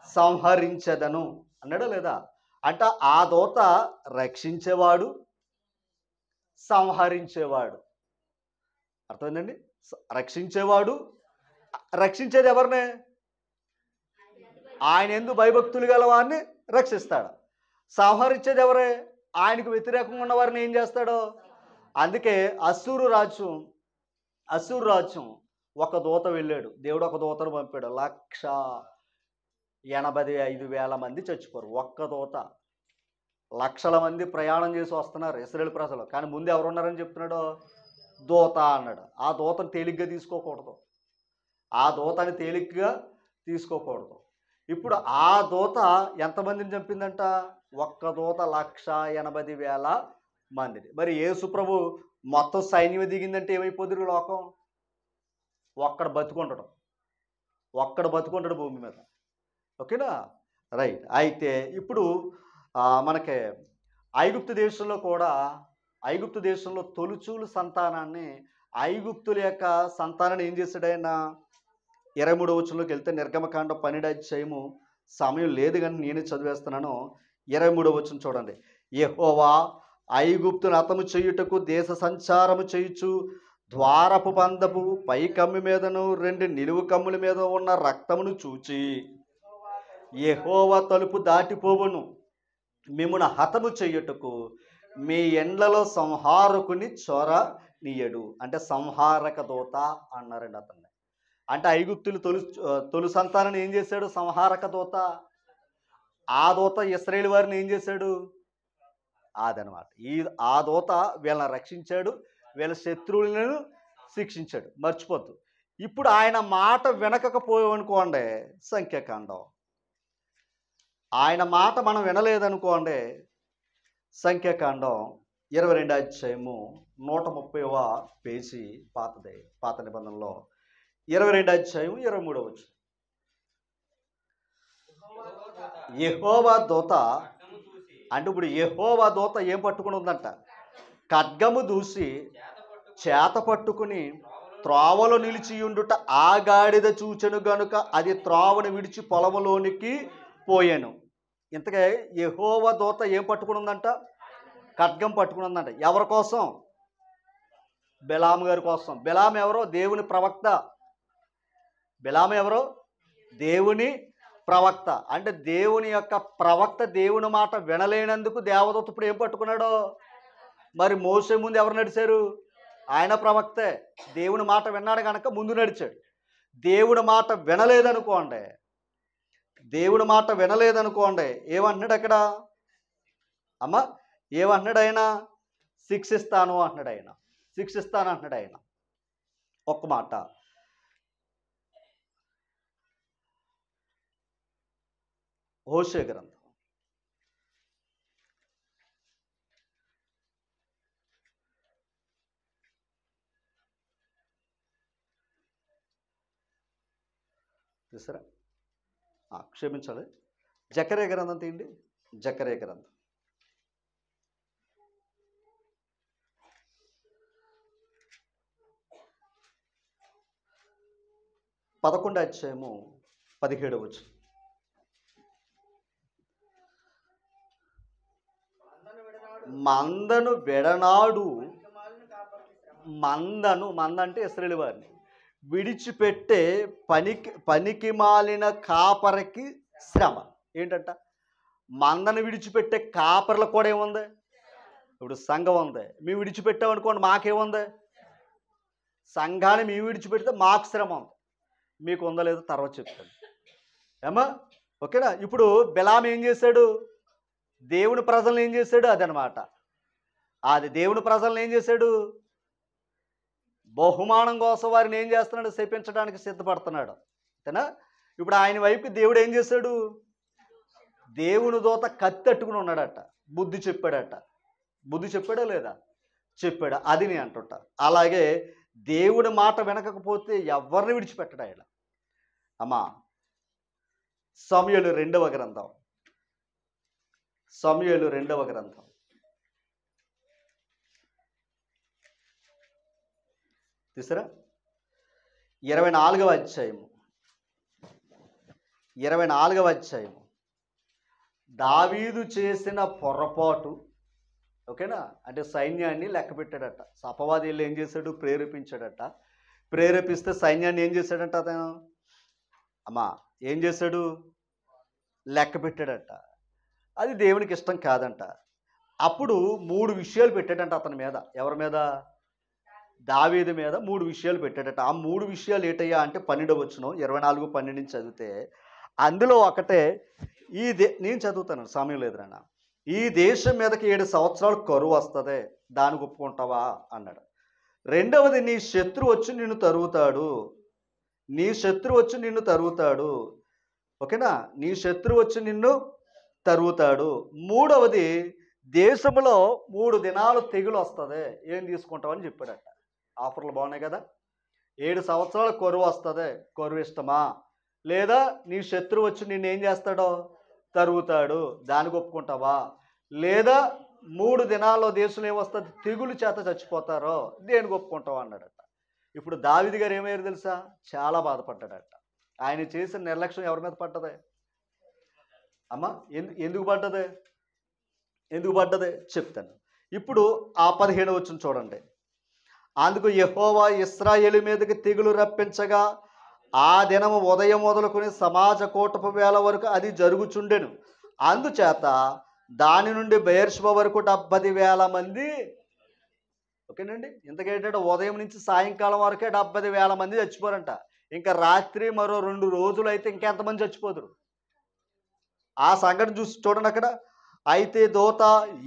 సంహరించదను అన్నాడా లేదా? అంటే ఆ దూత రక్షించేవాడు, సంహరించేవాడు. అర్థమైందండి? రక్షించేవాడు, రక్షించేది ఎవరినే? ఆయన యందు భయభక్తులు గల వారిని రక్షిస్తాడు. సంహరించేది ఎవరే? ఆయనకు వ్యతిరేకంగా ఉన్న వారిని ఏం చేస్తాడో. అందుకే అస్సూరు రాజ్యం ఒక దూత వెళ్ళాడు, దేవుడు ఒక దూతను పంపాడు, 185,000 మంది చచ్చిపోరు. ఒక్క దూత. లక్షల మంది ప్రయాణం చేసి వస్తున్నారు ఇశ్రాయేలు ప్రజలు, కానీ ముందు ఎవరున్నారని చెప్తున్నాడు, దూత అన్నాడు. ఆ దూతను తేలిగ్గా తీసుకోకూడదు, ఆ దూతని తేలిగ్గా తీసుకోకూడదు. ఇప్పుడు ఆ దూత ఎంతమందిని చంపిందంట? ఒక్క దూత 180,000 మందిని. మరి యేసు ప్రభు మొత్తం సైన్యం దిగిందంటే ఏమైపోతుంది లోకం? ఒక్కడ బతుకుంటాడు భూమి మీద. ఓకేనా? రైట్. అయితే ఇప్పుడు మనకి ఐగుప్తు దేశంలో తొలుచూలు సంతానాన్ని, ఐగుప్తుల యొక్క సంతానాన్ని ఏం చేశాడు ఆయన? 23వ వచనంలోకి వెళ్తే, నిర్గమకాండ 12వ అధ్యాయము, సమయం లేదు కానీ నేనే చదివేస్తున్నాను. 23వ వచనం చూడండి. యెహోవా ఐగుప్తును హతము చేయుటకు దేశ సంచారము చేయుచు ద్వారపు బంధపు పై కమ్మి మీదను 2 నిలువు కమ్ముల మీద ఉన్న రక్తమును చూచి, యెహోవా తలుపు దాటిపోవును, మిమ్మును హతము చేయుటకు మీ ఎండ్లలో సంహారకుని చొరనీయడు. అంటే సంహారక దూత అన్నారండి అతన్ని. అంటే ఐగుప్తులు తొలి సంతానాన్ని ఏం చేశాడు? సంహారక దూత. ఆ దూత ఇశ్రాయేలు వారిని ఏం చేశాడు? అదనమాట. ఆ దూత వీళ్ళని రక్షించాడు, వీళ్ళ శత్రువులను శిక్షించాడు. మర్చిపోద్దు. ఇప్పుడు ఆయన మాట వినకపోయామనుకోండి, సంఖ్యాకాండం. ఆయన మాట మనం వినలేదనుకోండి, సంఖ్యాకాండం 22వ అధ్యాయము 130వ పేజీ, పాత నిబంధనలో 22వ అధ్యాయం 23వ వచనం. యెహోవా దూత అంటే ఇప్పుడు యెహోవా దూత ఏం పట్టుకుని ఉందంట? ఖడ్గము దూసి చేత పట్టుకుని త్రోవలో నిలిచియుండుట ఆ గాడిద చూచెను గనుక అది త్రోవను విడిచి పొలములోనికి పోయాను. ఇంతకే యెహోవా దూత ఏం పట్టుకుని ఉందంట? ఖడ్గం పట్టుకుని ఉందంట. ఎవరి కోసం? బిలాము గారి కోసం. బిలాము ఎవరో? దేవుని ప్రవక్త. బిలాము ఎవరో? దేవుని ప్రవక్త. అంటే దేవుని యొక్క ప్రవక్త దేవుని మాట వినలేనందుకు దేవదూత ఇప్పుడు ఏం పట్టుకున్నాడు? మరి మోసే ముందు ఎవరు నడిచారు? ఆయన ప్రవక్తే. దేవుని మాట విన్నాడు కనుక ముందు నడిచాడు. దేవుని మాట వినలేదనుకోండి, ఏమంటున్నాడు అక్కడ? అమ్మ ఏమంటున్నాడు ఆయన? శిక్షిస్తాను అంటున్నాడు ఆయన. ఒక్క మాట. హోషే గ్రంథం 3 క్షమించాలి, జకర్యా గ్రంథం తీయండి. జకర్యా గ్రంథం 11వ అధ్యాయము 17వ వచనం. మందను వెడనాడు, మంద అంటే ఇశ్రాయేలు వారిని విడిచిపెట్టే పనికి మాలిన కాపరికి శ్రమ. ఏంటంట? మందను విడిచిపెట్టే కాపర్లకు కూడా ఏముంది? ఇప్పుడు సంఘం ఉంది, మేము విడిచిపెట్టామనుకోండి, మాకేముంది? సంఘాన్ని మేము విడిచిపెడితే మాకు శ్రమ ఉంది. మీకు ఉందో లేదో తర్వాత చెప్తాను. ఏమా ఓకేనా. ఇప్పుడు బిలాం ఏం చేశాడు? దేవుని ప్రజలను ఏం చేశాడు? అదనమాట. అది దేవుని ప్రజలను ఏం చేశాడు? బహుమానం కోసం వారిని ఏం చేస్తున్నాడు? శపించడానికి సిద్ధపడుతున్నాడు. అంతేనా? ఇప్పుడు ఆయన వైపు దేవుడు ఏం చేశాడు? దేవుని దూత కత్తి అట్టుకుని ఉన్నాడట, బుద్ధి చెప్పాడట. బుద్ధి చెప్పాడా లేదా? చెప్పాడు. అది నేను అంటుంటా. అలాగే దేవుడి మాట వినకపోతే ఎవరిని విడిచిపెట్టడా ఇలా. అమ్మా సమూయేలు 2వ గ్రంథం, సమూయేలు 2వ గ్రంథం తీసారా? 24వ అధ్యాయము, 24వ అధ్యాయము. దావీదు చేసిన పొరపాటు, ఓకేనా, అంటే సైన్యాన్ని లెక్క పెట్టాడట. అపవాది వెళ్ళి ఏం చేశాడు? ప్రేరేపించాడట. ప్రేరేపిస్తే సైన్యాన్ని ఏం చేశాడంట అతను? అమ్మా ఏం చేశాడు? లెక్క పెట్టాడట. అది దేవునికి ఇష్టం కాదంట. అప్పుడు 3 విషయాలు పెట్టాడంట అతని మీద. ఎవరి మీద? దావీదు మీద 3 విషయాలు పెట్టాడట. ఆ 3 విషయాలు ఏంటయ్యా అంటే 12వ వచనం, 24:12 నుంచి చదివితే అందులో ఒకటే నేను చదువుతాను, సమయం లేదురా. ఈ దేశం మీదకి 7 సంవత్సరాలు కరువు వస్తుంది, దానికి ఒప్పుకుంటావా అన్నాడు. రెండవది, నీ శత్రువు వచ్చి నిన్ను తరుగుతాడు, నీ శత్రువు వచ్చి నిన్ను తరుగుతాడు, ఓకేనా, నీ శత్రువు వచ్చి నిన్ను తరుగుతాడు. మూడవది, దేశంలో 3 దినాలు తెగులు వస్తుంది, ఏం తీసుకుంటావని చెప్పాడట. ఆఫర్లు బాగున్నాయి కదా. 7 సంవత్సరాలు కరువు వస్తుంది, కరువు ఇష్టమా? లేదా నీ శత్రువు వచ్చి నిన్ను ఏం చేస్తాడో? తరుగుతాడు, దానికి ఒప్పుకుంటావా? లేదా 3 దినాల్లో దేశంలో ఏమొస్తుంది? తెగులు చేత చచ్చిపోతారో, దేనికి ఒప్పుకుంటావా అన్నాడట. ఇప్పుడు దావీదు గారు ఏమయ్యారు తెలుసా? చాలా బాధపడ్డాడట. ఆయన చేసిన నిర్లక్ష్యం ఎవరి మీద పడ్డది అమ్మా? ఎందుకు పడ్డది? ఎందుకు పడ్డది చెప్తాను. ఇప్పుడు ఆ 15వ వచనం చూడండి. అందుకు యెహోవా ఇశ్రాయేలు మీదకి తెగులు రప్పించగా ఆ దినము ఉదయం మొదలుకొని సమాజ కూటపు వేళ వరకు అది జరుగుచుండెను. అందుచేత దాని నుండి బెయేర్షెబా వరకు 70,000 మంది, ఓకేనండి, ఇంతకేంటంటే ఉదయం నుంచి సాయంకాలం వరకే 70,000 మంది చచ్చిపోరంట. ఇంకా రాత్రి మరో 2 రోజులు అయితే ఇంకెంతమంది చచ్చిపోదురు? ఆ సంఘటన చూసి చూడండి అక్కడ. అయితే దూత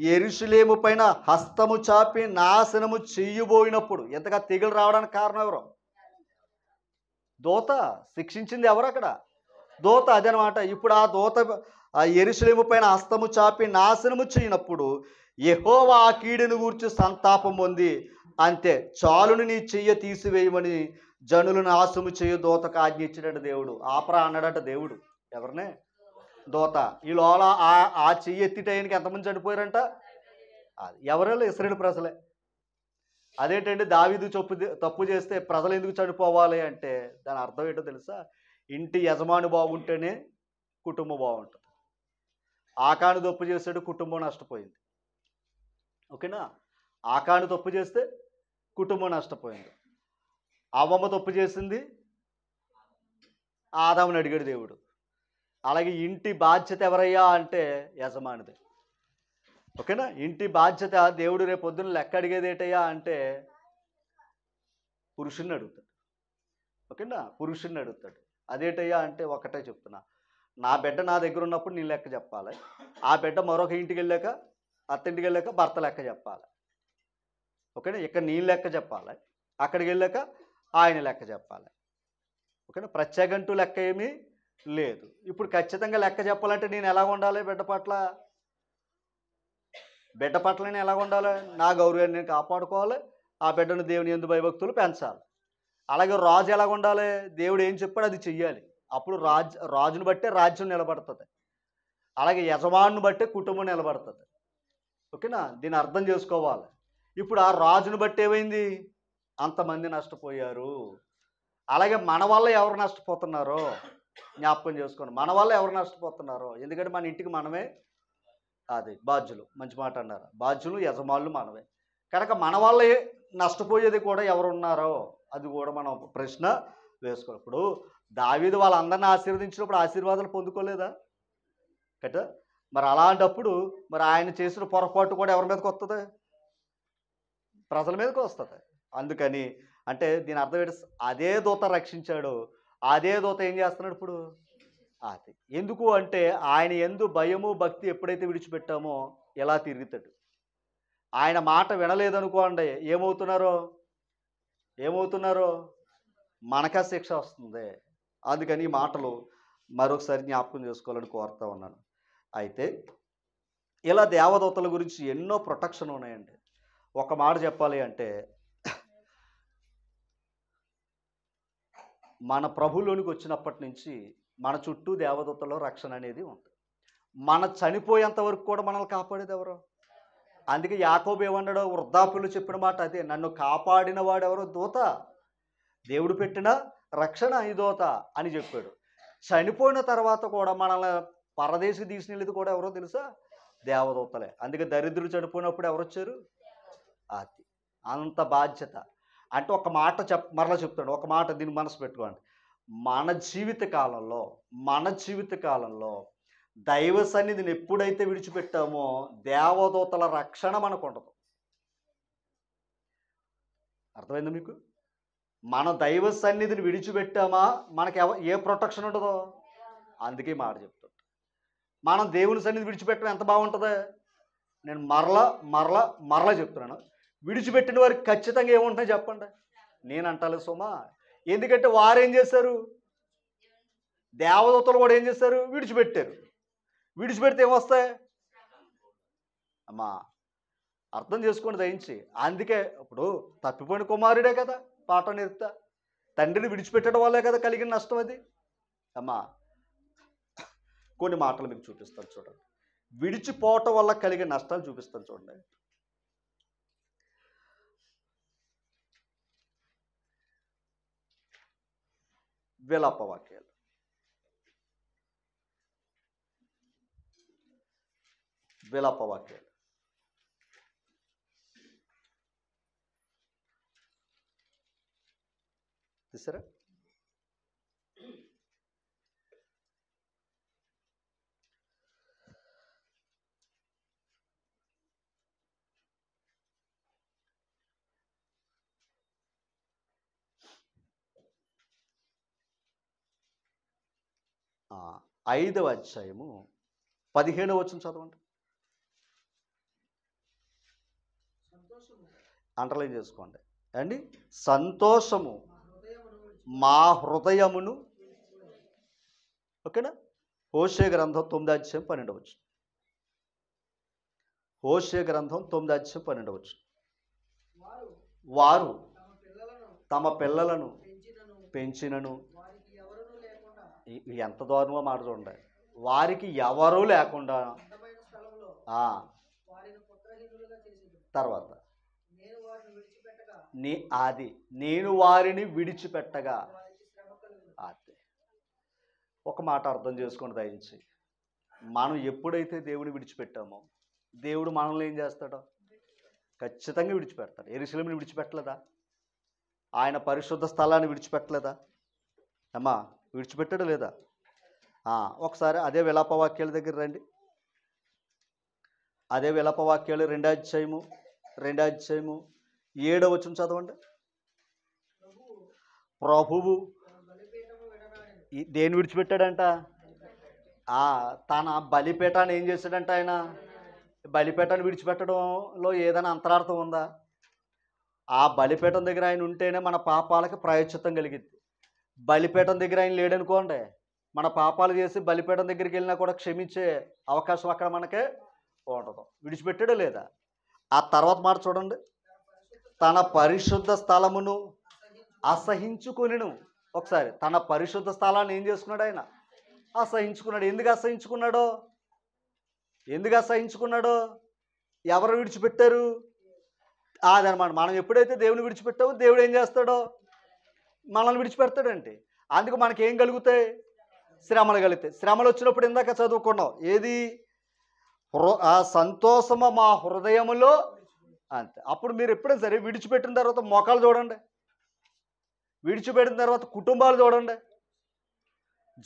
యెరూషలేము పైన హస్తము చాపి నాశనము చెయ్యబోయినప్పుడు, ఎంతగా తెగులు రావడానికి కారణం ఎవరు? దూత. శిక్షించింది ఎవరు అక్కడ? దూత. అదనమాట. ఇప్పుడు ఆ దూత ఆ యెరూషలేము పైన హస్తము చాపి నాశనము చేయనప్పుడు యెహోవా ఆ కీడును గూర్చి సంతాపం పొంది, అంతే చాలును, నీ చెయ్య తీసివేయమని జనులు నాశము చేయు దూతకు ఆజ్ఞ ఇచ్చినట్టు దేవుడు. ఆపరా అన్నాడట దేవుడు. ఎవరినే? దూత. ఈ లోల ఆ చెయ్యి ఎత్తిటైనకి ఎంతమంది చనిపోయారంట? అది ఎవరెళ్ళు? ఇశ్రాయేలు ప్రజలే. అదేంటంటే దావీదు తప్పు చేస్తే ప్రజలు ఎందుకు చనిపోవాలి అంటే దాని అర్థం ఏంటో తెలుసా? ఇంటి యజమాని బాగుంటేనే కుటుంబం బాగుంటుంది. ఆకాను తప్పు చేసాడు, కుటుంబం నష్టపోయింది. ఓకేనా? ఆకాను తప్పు చేస్తే కుటుంబం నష్టపోయింది. అవ్వమ్మ తప్పు చేసింది, ఆదాముని అడిగాడు దేవుడు. అలాగే ఇంటి బాధ్యత ఎవరయ్యా అంటే యజమానిదే. ఓకేనా? ఇంటి బాధ్యత దేవుడు రేపు పొద్దున్న లెక్క అడిగేది ఏంటయ్యా అంటే పురుషుణ్ణి అడుగుతాడు. ఓకేనా? పురుషుణ్ణి అడుగుతాడు. అదేంటయ్యా అంటే ఒకటే చెప్తున్నా, నా బిడ్డ నా దగ్గర ఉన్నప్పుడు నేను లెక్క చెప్పాలి, ఆ బిడ్డ మరొక ఇంటికి వెళ్ళాక, అత్తింటికి వెళ్ళాక భర్త లెక్క చెప్పాలి. ఓకేనా? ఇక్కడ నేను లెక్క చెప్పాలి, అక్కడికి వెళ్ళాక ఆయన లెక్క చెప్పాలి. ఓకేనా? ప్రత్యేకంటూ లెక్క ఏమీ లేదు. ఇప్పుడు ఖచ్చితంగా లెక్క చెప్పాలంటే నేను ఎలా ఉండాలి? బిడ్డ పట్ల నేను ఎలా ఉండాలి? నా గౌరవాన్ని నేను కాపాడుకోవాలి, ఆ బిడ్డను దేవుని యందు భయభక్తులు పెంచాలి. అలాగే రాజు ఎలా ఉండాలి? దేవుడు ఏం చెప్పాడు అది చెయ్యాలి. అప్పుడు రాజును బట్టే రాజ్యం నిలబడుతుంది. అలాగే యజమానుని బట్టే కుటుంబం నిలబడుతుంది. ఓకేనా? దీన్ని అర్థం చేసుకోవాలి. ఇప్పుడు ఆ రాజును బట్టి ఏమైంది? అంతమంది నష్టపోయారు. అలాగే మన వల్ల ఎవరు నష్టపోతున్నారో జ్ఞాపకం చేసుకోండి. మన వల్ల ఎవరు నష్టపోతున్నారో, ఎందుకంటే మన ఇంటికి మనమే అది బాధ్యులు. మంచి మాట అన్నారు. బాధ్యులు, యజమానులు మనమే. కనుక మన వల్ల నష్టపోయేది కూడా ఎవరు ఉన్నారో అది కూడా మనం ప్రశ్న వేసుకోవాలి. ఇప్పుడు దావీదు వాళ్ళందరినీ ఆశీర్వదించినప్పుడు ఆశీర్వాదాలు పొందుకోలేదా? కట మరి అలాంటప్పుడు మరి ఆయన చేసిన పొరపాటు కూడా ఎవరి మీదకి వస్తుంది? ప్రజల మీదకి వస్తుంది. అందుకని అంటే దీని అర్థం ఏంటి? అదే దూత రక్షించాడు, అదే దూత ఏం చేస్తున్నాడు ఇప్పుడు? అది ఎందుకు అంటే ఆయన యందు భయము భక్తి ఎప్పుడైతే విడిచిపెట్టామో ఎలా తిరుగుతాడు. ఆయన మాట వినలేదనుకోండి, ఏమవుతున్నారో మనకా శిక్ష వస్తుంది. అందుకని ఈ మాటలు మరొకసారి జ్ఞాపకం చేసుకోవాలని కోరుతా ఉన్నాను. అయితే ఇలా దేవదూతల గురించి ఎన్నో ప్రొటెక్షన్ ఉన్నాయండి. ఒక మాట చెప్పాలి అంటే మన ప్రభులోనికి వచ్చినప్పటి నుంచి మన చుట్టూ దేవదూతల రక్షణ అనేది ఉంది. మన చనిపోయేంత వరకు కూడా మనల్ని కాపాడేది ఎవరు? అందుకే యాకోబు ఏమన్నాడో, వృద్ధాప్యులు చెప్పిన మాట అదే, నన్ను కాపాడిన వాడెవరో దూత, దేవుడు పెట్టిన రక్షణ ఈ దూత అని చెప్పాడు. చనిపోయిన తర్వాత కూడా మనల్ని పరదేశి తీసుకెళ్ళేది కూడా ఎవరో తెలుసా? దేవదూతలే. అందుకే దరిద్రులు చనిపోయినప్పుడు ఎవరు వచ్చారు? అది అంత బాధ్యత. అంటే ఒక మాట మరలా చెప్తాడు, ఒక మాట దీన్ని మనసు పెట్టుకోండి. మన జీవిత కాలంలో దైవ సన్నిధిని ఎప్పుడైతే విడిచిపెట్టామో దేవదూతల రక్షణ మనకు ఉండదు. అర్థమైందా మీకు? మన దైవ సన్నిధిని విడిచిపెట్టామా మనకి ఏ ప్రొటెక్షన్ ఉండదో. అందుకే మాట చెప్తాడు, మనం దేవుని సన్నిధి విడిచిపెట్టడం ఎంత బాగుంటుంది. నేను మరలా చెప్తున్నాను, విడిచిపెట్టిన వారికి ఖచ్చితంగా ఏముంటాయి చెప్పండి. నేను అంటాను సుమా, ఎందుకంటే వారేం చేశారు? దేవదూతలు కూడా ఏం చేశారు? విడిచిపెడితే ఏమొస్తాయి అమ్మా? అర్థం చేసుకోండి దయించి. అందుకే ఇప్పుడు తప్పిపోయిన కుమారుడే కదా పాఠం నేర్పుతా, తండ్రిని విడిచిపెట్టడం వల్లే కదా కలిగిన నష్టం అది అమ్మా. కొన్ని మాటలు మీకు చూపిస్తాను చూడండి, విడిచిపోవటం వల్ల కలిగే నష్టాలు చూపిస్తాను చూడండి. విలాపవాక్యాలు తీసారా? ఆ 5వ అధ్యాయము 15వ వచనం చదవండి. అండర్లైన్ చేసుకోండి అండి. సంతోషము మా హృదయమును, ఓకేనా? హోషే గ్రంథం 9వ అధ్యాయం 12వ వచనం. హోషే గ్రంథం 9వ అధ్యాయం 12వ వచనం. వారు తమ పిల్లలను పెంచినను, ఎంత దారుణమో మాట చూడండి, వారికి ఎవరూ లేకుండా తర్వాత నేను వారిని విడిచిపెట్టగా. అదే ఒక మాట అర్థం చేసుకోండి దయించి. మనం ఎప్పుడైతే దేవుని విడిచిపెట్టామో దేవుడు మనల్ని ఏం చేస్తాడో ఖచ్చితంగా విడిచిపెడతాడు. యెరూషలేముని విడిచిపెట్టలేదా? ఆయన పరిశుద్ధ స్థలాన్ని విడిచిపెట్టలేదా అమ్మా? విడిచిపెట్టాడు లేదా? ఒకసారి అదే విలాపవాక్యాల దగ్గర రండి. అదే విలాపవాక్యాలు 2వ అధ్యాయము 7వ వచనం చదవండి. ప్రభువు దేన్ని విడిచిపెట్టాడంట? తన బలిపీఠాన్ని ఏం చేశాడంట? ఆయన బలిపీఠాన్ని విడిచిపెట్టడంలో ఏదైనా అంతరార్థం ఉందా? ఆ బలిపీఠం దగ్గర ఆయన ఉంటేనే మన పాపాలకు ప్రాయశ్చిత్తం కలిగిద్ది. బలిపీఠం దగ్గర ఆయన లేడనుకోండి, మన పాపాలు చేసి బలిపీఠం దగ్గరికి వెళ్ళినా కూడా క్షమించే అవకాశం అక్కడ మనకే ఉండదు. విడిచిపెట్టాడో లేదా? ఆ తర్వాత మాట చూడండి, తన పరిశుద్ధ స్థలమును అసహించుకొనెను. ఒకసారి తన పరిశుద్ధ స్థలాన్ని ఏం చేసుకున్నాడు? ఆయన అసహించుకున్నాడు. ఎందుకు అసహించుకున్నాడో? ఎవరు విడిచిపెట్టారు? అదనమాట. మనం ఎప్పుడైతే దేవుని విడిచిపెట్టామో దేవుడు ఏం చేస్తాడో? మనల్ని విడిచిపెడతాడంటే. అందుకు మనకేం కలుగుతాయి? శ్రమలు కలుగుతాయి. శ్రమలు వచ్చినప్పుడు ఇందాక చదువుకున్నాం ఏది? ఆ సంతోషము మా హృదయములో అంతే. అప్పుడు మీరు ఎప్పుడైనా సరే విడిచిపెట్టిన తర్వాత మొక్కలు చూడండి, విడిచిపెట్టిన తర్వాత కుటుంబాలు చూడండి,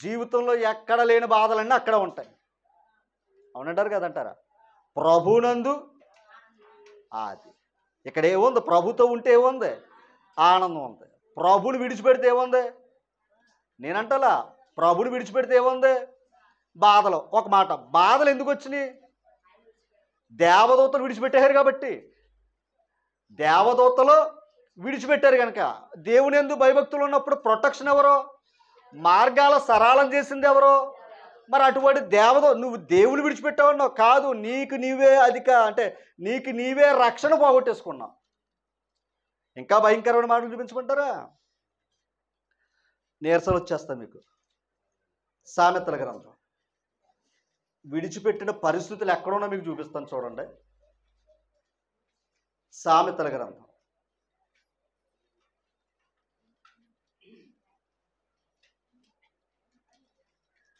జీవితంలో ఎక్కడ లేని బాధలన్నీ అక్కడ ఉంటాయి. అవునంటారు కదంటారా? ప్రభునందు అది ఇక్కడ ఏముంది? ప్రభుతో ఉంటే ఏముంది? ఆనందం ఉంది. ప్రభుని విడిచిపెడితే ఏముంది? నేనంటలా ప్రభుని విడిచిపెడితే ఏముంది? బాధలు. ఒక మాట, బాధలు ఎందుకు వచ్చినాయి? దేవదూతలు విడిచిపెట్టారు కాబట్టి. దేవదూతలు విడిచిపెట్టారు కనుక దేవుని యందు భయభక్తులు ఉన్నప్పుడు ప్రొటెక్షన్ ఎవరో, మార్గాల సరళం చేసింది ఎవరో? మరి అటువంటి నువ్వు దేవుని విడిచిపెట్టావన్నావు కాదు, నీకు నీవే నీకు నీవే రక్షణ పోగొట్టేసుకున్నావు. ఇంకా భయంకరమైన మాటలు చూపించమంటారా? నీరసలు వచ్చేస్తా మీకు. సామెతల గ్రంథం విడిచిపెట్టిన పరిస్థితులు ఎక్కడున్నా మీకు చూపిస్తాను చూడండి. సామెతల గ్రంథం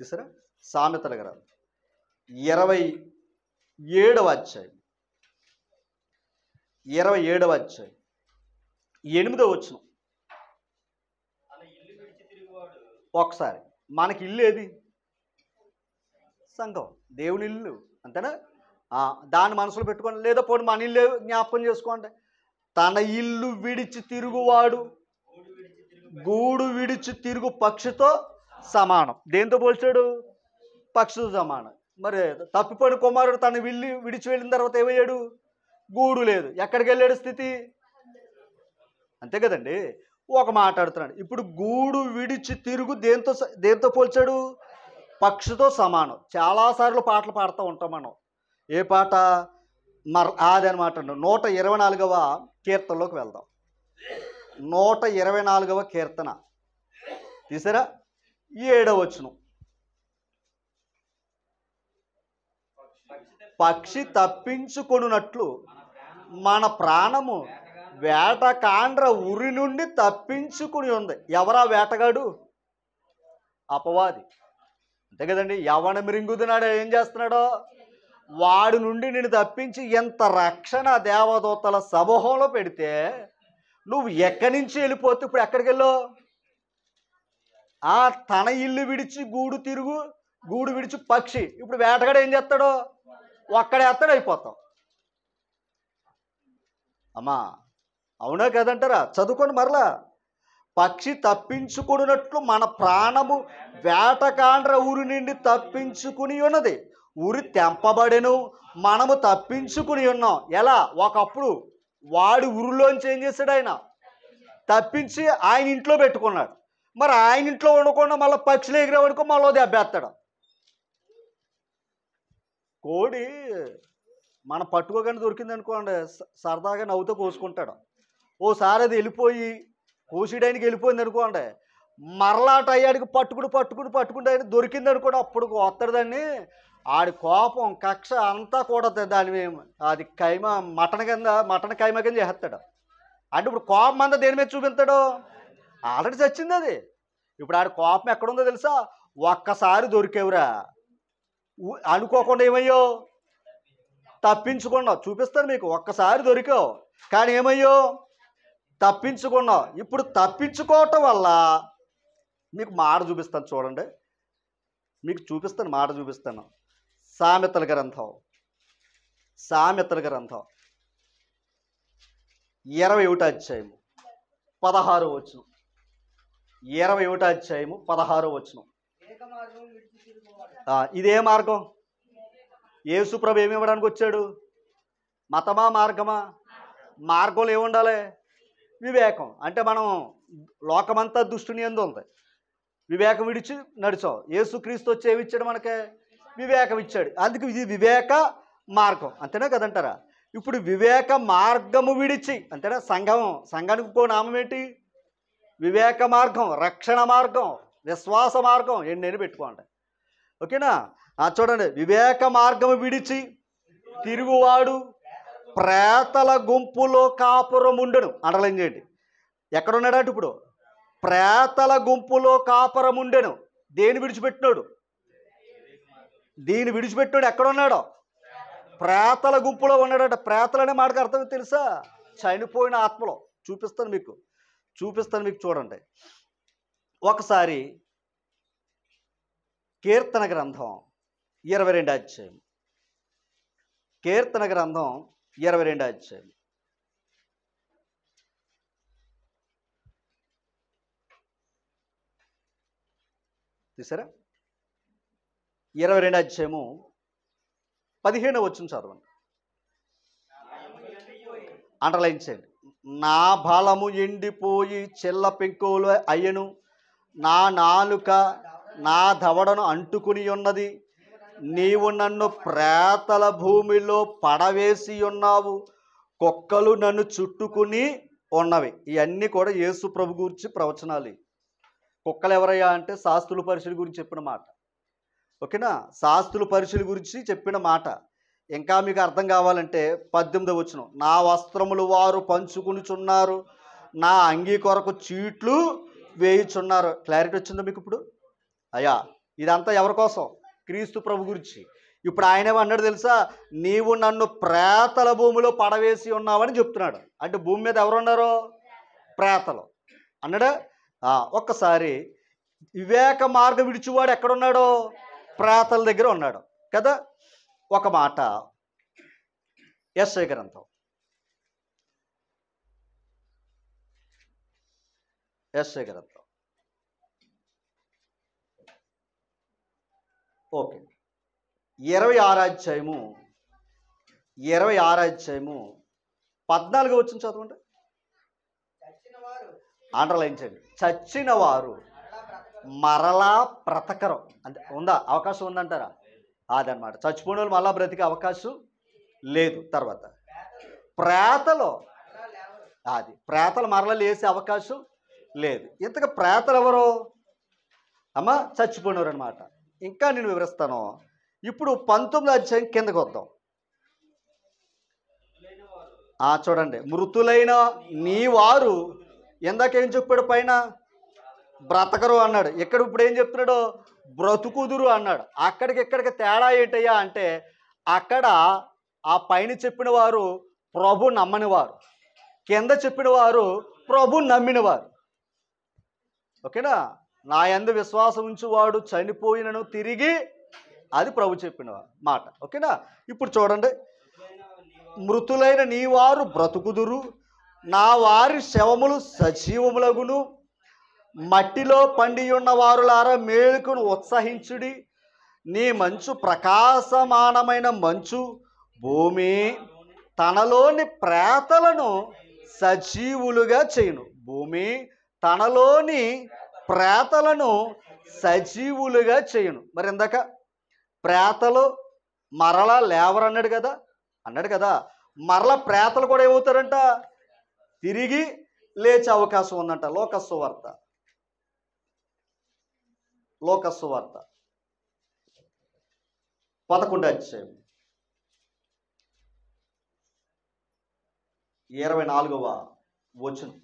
చూసారా? సామెతల గ్రంథం 27వ అధ్యాయం 8వ వచనం. ఒకసారి మనకి ఇల్లు ఏది? సంఘం, దేవుని ఇల్లు, అంతేనా? దాన్ని మనసులో పెట్టుకోండి. లేదా పోనీ మన ఇల్లు జ్ఞాపకం చేసుకోండి. తన ఇల్లు విడిచి తిరుగువాడు గూడు విడిచి తిరుగు పక్షితో సమానం. దేంతో పోల్చాడు? పక్షితో సమానం. మరి తప్పిపోయిన కుమారుడు తన విడిచి వెళ్ళిన తర్వాత ఏమయ్యాడు? గూడు లేదు. ఎక్కడికి వెళ్ళాడు స్థితి? అంతే కదండి. ఒక మాట్లాడుతున్నాడు. ఇప్పుడు గూడు విడిచి తిరుగు దేంతో పోల్చాడు? పక్షితో సమానం. చాలాసార్లు పాటలు పాడుతూ ఉంటాం మనం. ఏ పాట? అది అనమాట. 124వ కీర్తనలోకి వెళ్దాం. 124వ కీర్తన తీసారా? 7వ వచనం. పక్షి తప్పించుకొనున్నట్లు మన ప్రాణము వేటకాండ్ర ఉరి నుండి తప్పించుకుని ఉంది. ఎవరా వేటగాడు? అపవాది. అంతే కదండి. యవన మిరింగుతున్నాడు, ఏం చేస్తున్నాడో వాడి నుండి నేను తప్పించి ఎంత రక్షణ దేవదూతల సమూహంలో పెడితే నువ్వు ఎక్కడి నుంచి వెళ్ళిపోతే ఇప్పుడు ఎక్కడికి వెళ్ళావు? తన ఇల్లు విడిచి గూడు విడిచి పక్షి. ఇప్పుడు వేటగాడు ఏం చేస్తాడో ఒక్కడేస్తాడు, అయిపోతాం. అమ్మా అవునా కదంటారా? చదువుకోండి మరలా. పక్షి తప్పించుకున్నట్లు మన ప్రాణము వేటకాండ్ర ఊరి నుండి తప్పించుకుని ఉన్నది. ఊరి తెంపబడెను, మనము తప్పించుకుని ఉన్నాం. ఎలా? ఒకప్పుడు వాడి ఊరిలోంచి ఏం చేశాడు? ఆయన తప్పించి ఆయన ఇంట్లో పెట్టుకున్నాడు. మరి ఆయన ఇంట్లో ఉండకుండా మళ్ళీ పక్షులు ఎగిరేవాడుకో మళ్ళీ దెబ్బేస్తాడు. కోడి మనం పట్టుకోగానే దొరికింది అనుకోండి, సరదాగా నవ్వుతో కోసుకుంటాడు. ఓసారి అది వెళ్ళిపోయి కోసిడానికి వెళ్ళిపోయింది అనుకోండి, మరలా టయ్యాడికి పట్టుకుంటే ఆయన దొరికింది అనుకోండి, అప్పుడు వస్తాడు. దాన్ని ఆడి కోపం కక్ష అంతా కూడా దాని అది మటన్ కైమా కింద చేస్తాడు. అంటే ఇప్పుడు కోపం అంతా దేని మీద చూపిస్తాడు? ఆల్రెడీ చచ్చింది అది. ఇప్పుడు ఆడి కోపం ఎక్కడుందో తెలుసా? ఒక్కసారి దొరికేవురా అనుకోకుండా ఏమయ్యో తప్పించుకున్నావు. చూపిస్తాను మీకు. ఒక్కసారి దొరికావు కానీ ఏమయ్యో తప్పించుకున్నావు. ఇప్పుడు తప్పించుకోవటం వల్ల మీకు మాట చూపిస్తాను చూడండి. మాట చూపిస్తాను. సామెతల గ్రంథం 21వ అధ్యాయం 16వ వచనం. 21వ అధ్యాయం 16వ వచనం. ఇదే మార్గం. యేసుప్రభు ఏమి ఇవ్వడానికి వచ్చాడు? మతమా మార్గమా? మార్గంలో ఏముండాలి? వివేకం. అంటే మనం లోకమంతా దుష్టుని యందు ఉంది. వివేకం విడిచి నడిచాం. యేసుక్రీస్తు వచ్చి ఏమి ఇచ్చాడు? మనకే వివేకం ఇచ్చాడు. అందుకు ఇది వివేక మార్గం. అంతేనా కదంటారా? ఇప్పుడు వివేక మార్గము విడిచి, అంతేనా? సంఘానికి ఇంకో నామం ఏంటి? వివేక మార్గం, రక్షణ మార్గం, విశ్వాస మార్గం. ఎన్నైనా పెట్టుకోండి. ఓకేనా? చూడండి. వివేక మార్గము విడిచి తిరుగువాడు ప్రేతల గుంపులో కాపురముండెను. అండర్లైన్ చేయండి. ఎక్కడున్నాడట ఇప్పుడు? ప్రేతల గుంపులో కాపురముండెను. దేని విడిచిపెట్టినాడు? దీన్ని విడిచిపెట్టాడు. ఎక్కడున్నాడో? ప్రేతల గుంపులో ఉన్నాడట. ప్రేతలు అనే మాటకు అర్థం తెలుసా? చనిపోయిన ఆత్మలో. చూపిస్తాను మీకు చూడండి. ఒకసారి కీర్తన గ్రంథం 22వ అధ్యాయం. కీర్తన గ్రంథం 22వ అధ్యాయం. చూసారా? 22 అధ్యాయము 15 వచనం చదవండి. అండర్లైన్ చేయండి. నా బలము ఎండిపోయి చిల్ల పెంకులు అయ్యను, నా నాలుక నా దవడను అంటుకుని ఉన్నది. నీవు నన్ను ప్రేతల భూమిలో పడవేసి ఉన్నావు, కుక్కలు నన్ను చుట్టుకుని ఉన్నవి. ఇవన్నీ కూడా యేసు ప్రభు గురించి ప్రవచనాలు. కుక్కలు ఎవరయ్యా అంటే శాస్త్రుల పరిశుల గురించి చెప్పిన మాట. ఓకేనా? శాస్త్రుల పరిశుల గురించి చెప్పిన మాట. ఇంకా మీకు అర్థం కావాలంటే 18వ వచనం, నా వస్త్రములు వారు పంచుకునిచున్నారు, నా అంగీ కొరకు చీట్లు వేయుచున్నారు. క్లారిటీ వచ్చిందా మీకు ఇప్పుడు? అయ్యా, ఇదంతా ఎవరి కోసం? క్రీస్తు ప్రభు గురించి. ఇప్పుడు ఆయన ఏమన్నాడు తెలుసా? నీవు నన్ను ప్రేతల భూమిలో పడవేసి ఉన్నావని చెప్తున్నాడు. అంటే భూమి మీద ఎవరున్నారో? ప్రేతలు అన్నాడా? ఒక్కసారి వివేక మార్గం విడిచివాడు ఎక్కడున్నాడో? ప్రేతల దగ్గర ఉన్నాడు కదా. ఒక మాట యెషయా గ్రంథం, యెషయా గ్రంథం ఓకే 26 అధ్యాయము 14 వచనం చదవండి. అండర్లైన్ చేయండి. చచ్చిన వారు మరలా బ్రతకరు. అంటే ఉందా? అవకాశం ఉందంటారా? అదనమాట. చచ్చిపోయిన వాళ్ళు మళ్ళా బ్రతికే అవకాశం లేదు. తర్వాత ప్రేతలు, అది ప్రేతలు మరలా లేసే అవకాశం లేదు. ఇంతగా ప్రేతలు ఎవరు అమ్మా? చచ్చిపోయినవారు అనమాట. ఇంకా నేను వివరిస్తాను. ఇప్పుడు 19వ అధ్యాయం కిందకు వద్దాం. చూడండి, మృతులైన నీ వారు, ఇందాకేం చెప్పాడు? పైన బ్రతకరు అన్నాడు. ఇక్కడ ఇప్పుడు ఏం చెప్తున్నాడు? బ్రతుకుదురు అన్నాడు. అక్కడికి ఇక్కడికి తేడా ఏంటయ్యా అంటే, అక్కడ ఆ పైన చెప్పిన వారు ప్రభు నమ్మని వారు, కింద చెప్పిన వారు ప్రభు నమ్మినవారు. ఓకేనా? నా యందు విశ్వాసం ఉంచువాడు చనిపోయినను తిరిగి, అది ప్రభు చెప్పిన మాట. ఓకేనా? ఇప్పుడు చూడండి, మృతులైన నీ వారు బ్రతుకుదురు, నా వారి శవములు సజీవములగును, మట్టిలో పండి ఉన్న వారులారా మేలుకును ఉత్సహించుడి. నీ మంచు ప్రకాశమానమైన మంచు భూమి తనలోని ప్రేతలను సజీవులుగా చేయును. భూమి తనలోని ప్రేతలను సజీవులుగా చేయును. మరి ఇందాక ప్రేతలు మరలా లేవరు అన్నాడు కదా. మరలా ప్రేతలు కూడా ఏమవుతారంట? తిరిగి లేచే అవకాశం ఉందంట. లోకస్సువార్త 11వ అధ్యాయం 24వ వచనం.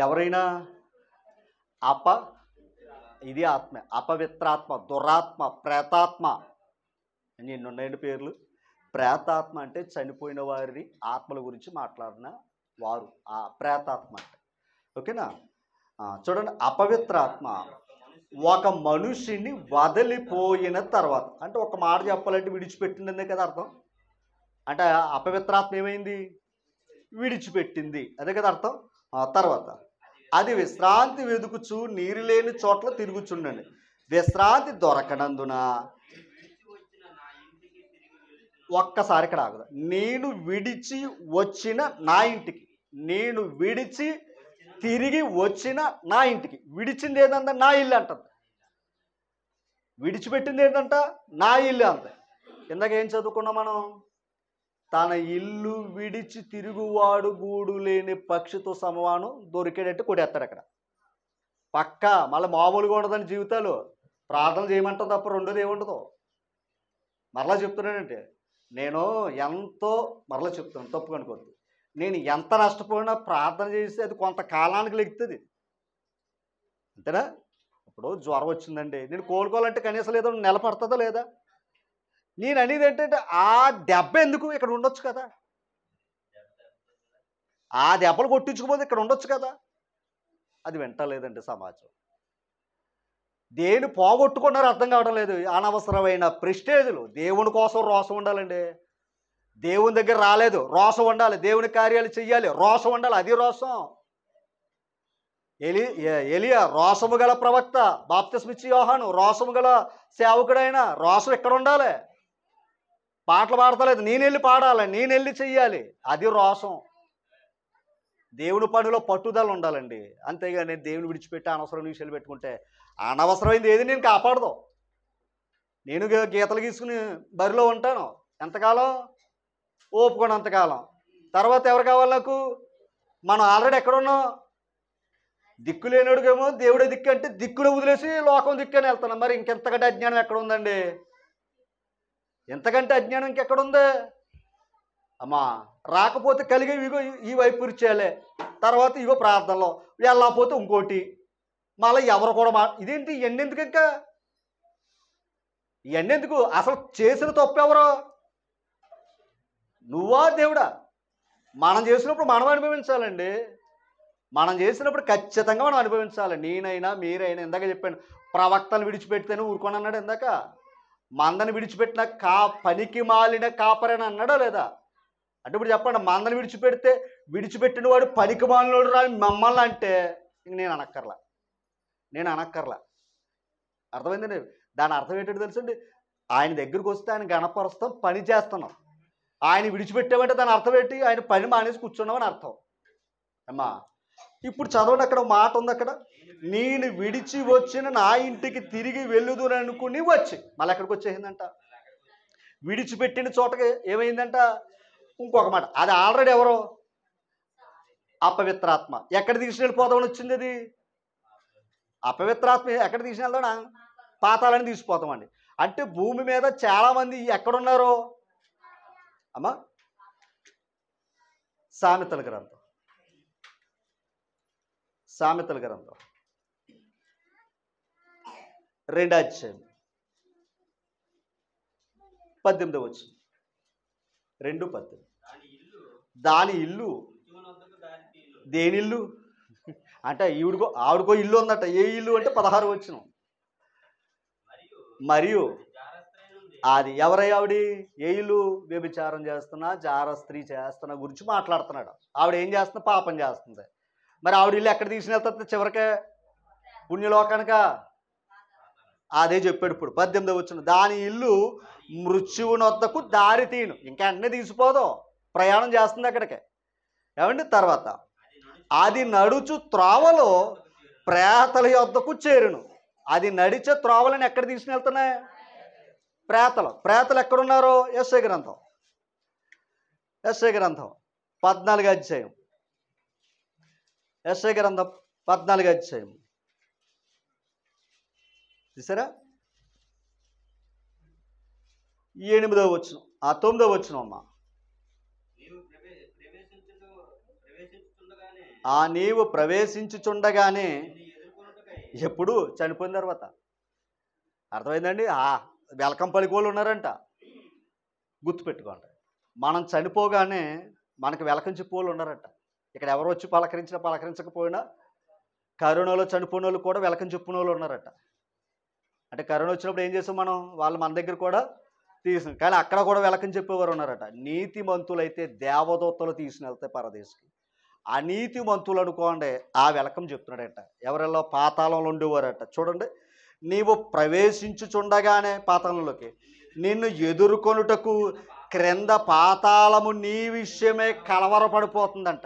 ఎవరైనా ఇది ఆత్మ, అపవిత్రాత్మ, దురాత్మ, ప్రేతాత్మ, నిన్నున్నాయండి పేర్లు. ప్రేతాత్మ అంటే చనిపోయిన వారి ఆత్మల గురించి మాట్లాడిన వారు ఆ ప్రేతాత్మ అంటే. ఓకేనా? చూడండి, అపవిత్రాత్మ ఒక మనిషిని వదిలిపోయిన తర్వాత, అంటే ఒక మాట చెప్పాలంటే విడిచిపెట్టిందనే కదా అర్థం. అంటే అపవిత్రాత్మ ఏమైంది? విడిచిపెట్టింది, అదే కదా అర్థం. తర్వాత అది విశ్రాంతి వెదుకుచు నీరు లేని చోట్ల తిరుగుచుండండి. విశ్రాంతి దొరకనందున ఒక్కసారి ఇక్కడ ఆగదు. నేను విడిచి వచ్చిన నా ఇంటికి, నేను విడిచి తిరిగి వచ్చిన నా ఇంటికి. విడిచింది ఏంటంటే నా ఇల్లు అంటుంది, విడిచిపెట్టింది ఏంటంట? నా ఇల్లు అంత. ఇందాక ఏం చదువుకున్నాం మనం? తన ఇల్లు విడిచి తిరుగువాడు గూడు లేని పక్షితో సమానం దొరికేటట్టు కొడేస్తాడు అక్కడ పక్క. మళ్ళీ మామూలుగా ఉండదని జీవితాలు. ప్రార్థన చేయమంటాం తప్ప రెండోది ఏముండదు. మరలా చెప్తున్నానంటే, నేను ఎంతో, మరలా చెప్తున్నాను, తప్పు అనుకోవద్దు, నేను ఎంత నష్టపోయినా ప్రార్థన చేసి అది కొంతకాలానికి లెగుతుంది. అంతేనా? ఇప్పుడు జ్వరం వచ్చిందండి, నేను కోలుకోవాలంటే కనీసం లేదో నెల పడుతుందా లేదా? నేను అనేది ఏంటంటే, ఆ దెబ్బ ఎందుకు? ఇక్కడ ఉండొచ్చు కదా. ఆ దెబ్బలు కొట్టించుకోపోతే ఇక్కడ ఉండొచ్చు కదా. అది వింటలేదండి సమాజం. దేని పోగొట్టుకున్నారో అర్థం కావడం లేదు. అనవసరమైన ప్రెస్టేజ్లు. దేవుని కోసం రోషం ఉండాలండి. దేవుని దగ్గర రాలేదు, రోషం ఉండాలి. దేవుని కార్యాలు చెయ్యాలి, రోషం ఉండాలి. అది రోషం. ఎలియా రోషము గల ప్రవక్త, బాప్తిస్మిచ్చి యోహాను రోషము గల సేవకుడైన. రోషం ఎక్కడ ఉండాలి? పాటలు పాడతలేదు, నేను వెళ్ళి పాడాలి, నేను వెళ్ళి చెయ్యాలి, అది రోషం. దేవుని పనిలో పట్టుదల ఉండాలండి. అంతేగాని దేవుని విడిచిపెట్టి అనవసరమైన విషయాలు పెట్టుకుంటే అనవసరమైంది ఏది నేను కాపాడదు. నేను గీతలు గీసుకుని బరిలో ఉంటాను ఎంతకాలం? ఓపుకోనంతకాలం. తర్వాత ఎవరు కావాలి నాకు? మనం ఆల్రెడీ ఎక్కడున్నాం? దిక్కు లేనివాడికేమో దేవుడే దిక్కు అంటే దిక్కును వదిలేసి లోకం దిక్కని వెళ్తున్నాం. మరి ఇంకెంతకంటే అజ్ఞానం ఎక్కడ ఉందండి? ఎంతకంటే అజ్ఞానం ఇంకెక్కడుంది? అమ్మా రాకపోతే కలిగే ఇగో ఈ వైపు ఇచ్చేయాలి, తర్వాత ఇగో ప్రార్థనలో వెళ్ళకపోతే ఇంకోటి, మళ్ళీ ఎవరు కూడా ఇదేంటి? ఇవన్నీ ఎందుకు? ఇంకా ఇవన్నీ ఎందుకు? అసలు చేసిన తప్పు ఎవరు? నువ్వా దేవుడా? మనం చేసినప్పుడు మనం అనుభవించాలండి. మనం చేసినప్పుడు ఖచ్చితంగా మనం అనుభవించాలి. నేనైనా మీరైనా. ఇందాక చెప్పాను, ప్రవక్తను విడిచిపెడితేనే ఊరుకొని అన్నాడు ఇందాక. మందని విడిచిపెట్టిన పనికి మాలిన కాపరని అన్నాడా లేదా? అంటే ఇప్పుడు చెప్పండి, మందని విడిచిపెట్టిన వాడు పనికి మాలినోడు రా మమ్మల్ని అంటే ఇంక నేను అనక్కర్లా. అర్థమైందండి? దాని అర్థం ఏంటంటే తెలుసండి, ఆయన దగ్గరికి వస్తే ఆయన గణపరుస్తాం, పని చేస్తున్నాం. ఆయన విడిచిపెట్టామంటే దాని అర్థం ఏంటి? ఆయన పని మానేసి కూర్చున్నామని అర్థం. అమ్మా ఇప్పుడు చదవండి, అక్కడ మాట ఉంది. అక్కడ నేను విడిచి వచ్చిన నా ఇంటికి తిరిగి వెళ్ళుదును అనుకుని వచ్చి మళ్ళీ ఎక్కడికి వచ్చేసిందంట? విడిచిపెట్టిన చోటకి ఏమైందంట? ఇంకొక మాట, అది ఆల్రెడీ ఎవరో అపవిత్రాత్మ ఎక్కడ తీసుకుని వెళ్ళిపోతామని వచ్చింది. అది అపవిత్రాత్మ ఎక్కడ తీసుకుని వెళ్తాడా? పాతాలని తీసుకుపోతామండి. అంటే భూమి మీద చాలామంది ఎక్కడున్నారో అమ్మా, సామెతల గ్రంథం 2వ అధ్యాయం 18వ వచనం. 2:18. దాని ఇల్లు దేని ఇల్లు అంటే ఆవిడకో ఇల్లు ఉందట. ఏ ఇల్లు అంటే 16వ వచనం. మరియు అది ఎవరై ఆవిడ? ఏ ఇల్లు? వ్యభిచారం చేస్తున్నా, జార స్త్రీ చేస్తున్నా గురించి మాట్లాడుతున్నాడు. ఆవిడ ఏం చేస్తున్నా? పాపం చేస్తుంది. మరి ఆవిడ ఇల్లు ఎక్కడ తీసుకెళ్తుంది చివరికే? పుణ్యలోకానిక? అదే చెప్పాడు ఇప్పుడు 18వ వచనం. దాని ఇల్లు మృత్యువునొద్దకు దారి తీను. ఇంకా వెంటనే తీసిపోదాం, ప్రయాణం చేస్తుంది అక్కడికి. ఏమండి? తర్వాత అది నడుచు త్రోవలో ప్రేతల యొద్దకు చేరును. అది నడిచే త్రోవలను ఎక్కడ తీసుకుని వెళ్తున్నాయి? ప్రేతలు ఎక్కడున్నారో? యెషయా గ్రంథం 14వ అధ్యాయం. యెషయా గ్రంథం 14వ అధ్యాయం చూసారా? 8వ వచనం, 9వ వచనం అమ్మా. నీవు ప్రవేశించుచుండగానే ఎప్పుడు? చనిపోయిన తర్వాత. అర్థమైందండి? వెల్కమ్ పలికోళ్ళు ఉన్నారంట. గుర్తుపెట్టుకోండి, మనం చనిపోగానే మనకు వెల్కమ్ చెప్పేవాళ్ళు ఉన్నారంట. ఇక్కడ ఎవరు వచ్చి పలకరించినా పలకరించకపోయినా కరోనాలో చనిపోయిన వాళ్ళు కూడా వెల్కమ్ చెప్పుకునే వాళ్ళు ఉన్నారట. అంటే కరోనా వచ్చినప్పుడు ఏం చేసాం మనం? వాళ్ళు మన దగ్గర కూడా తీసాం, కానీ అక్కడ కూడా వెల్కమ్ చెప్పేవారు ఉన్నారట. నీతి మంతులైతే దేవదూతలు తీసుకుని వెళ్తే పరదేశికి. అనీతి మంతులు అనుకోండి, ఆ వెల్కమ్ చెప్తున్నాడట. ఎవరెల్లో? పాతాళంలో ఉండేవారట. చూడండి, నీవు ప్రవేశించుచుండగానే పాతాళంలోకి నిన్ను ఎదుర్కొనుటకు క్రింద పాతాళము నీ విషయమే కలవరపడిపోతుందంట.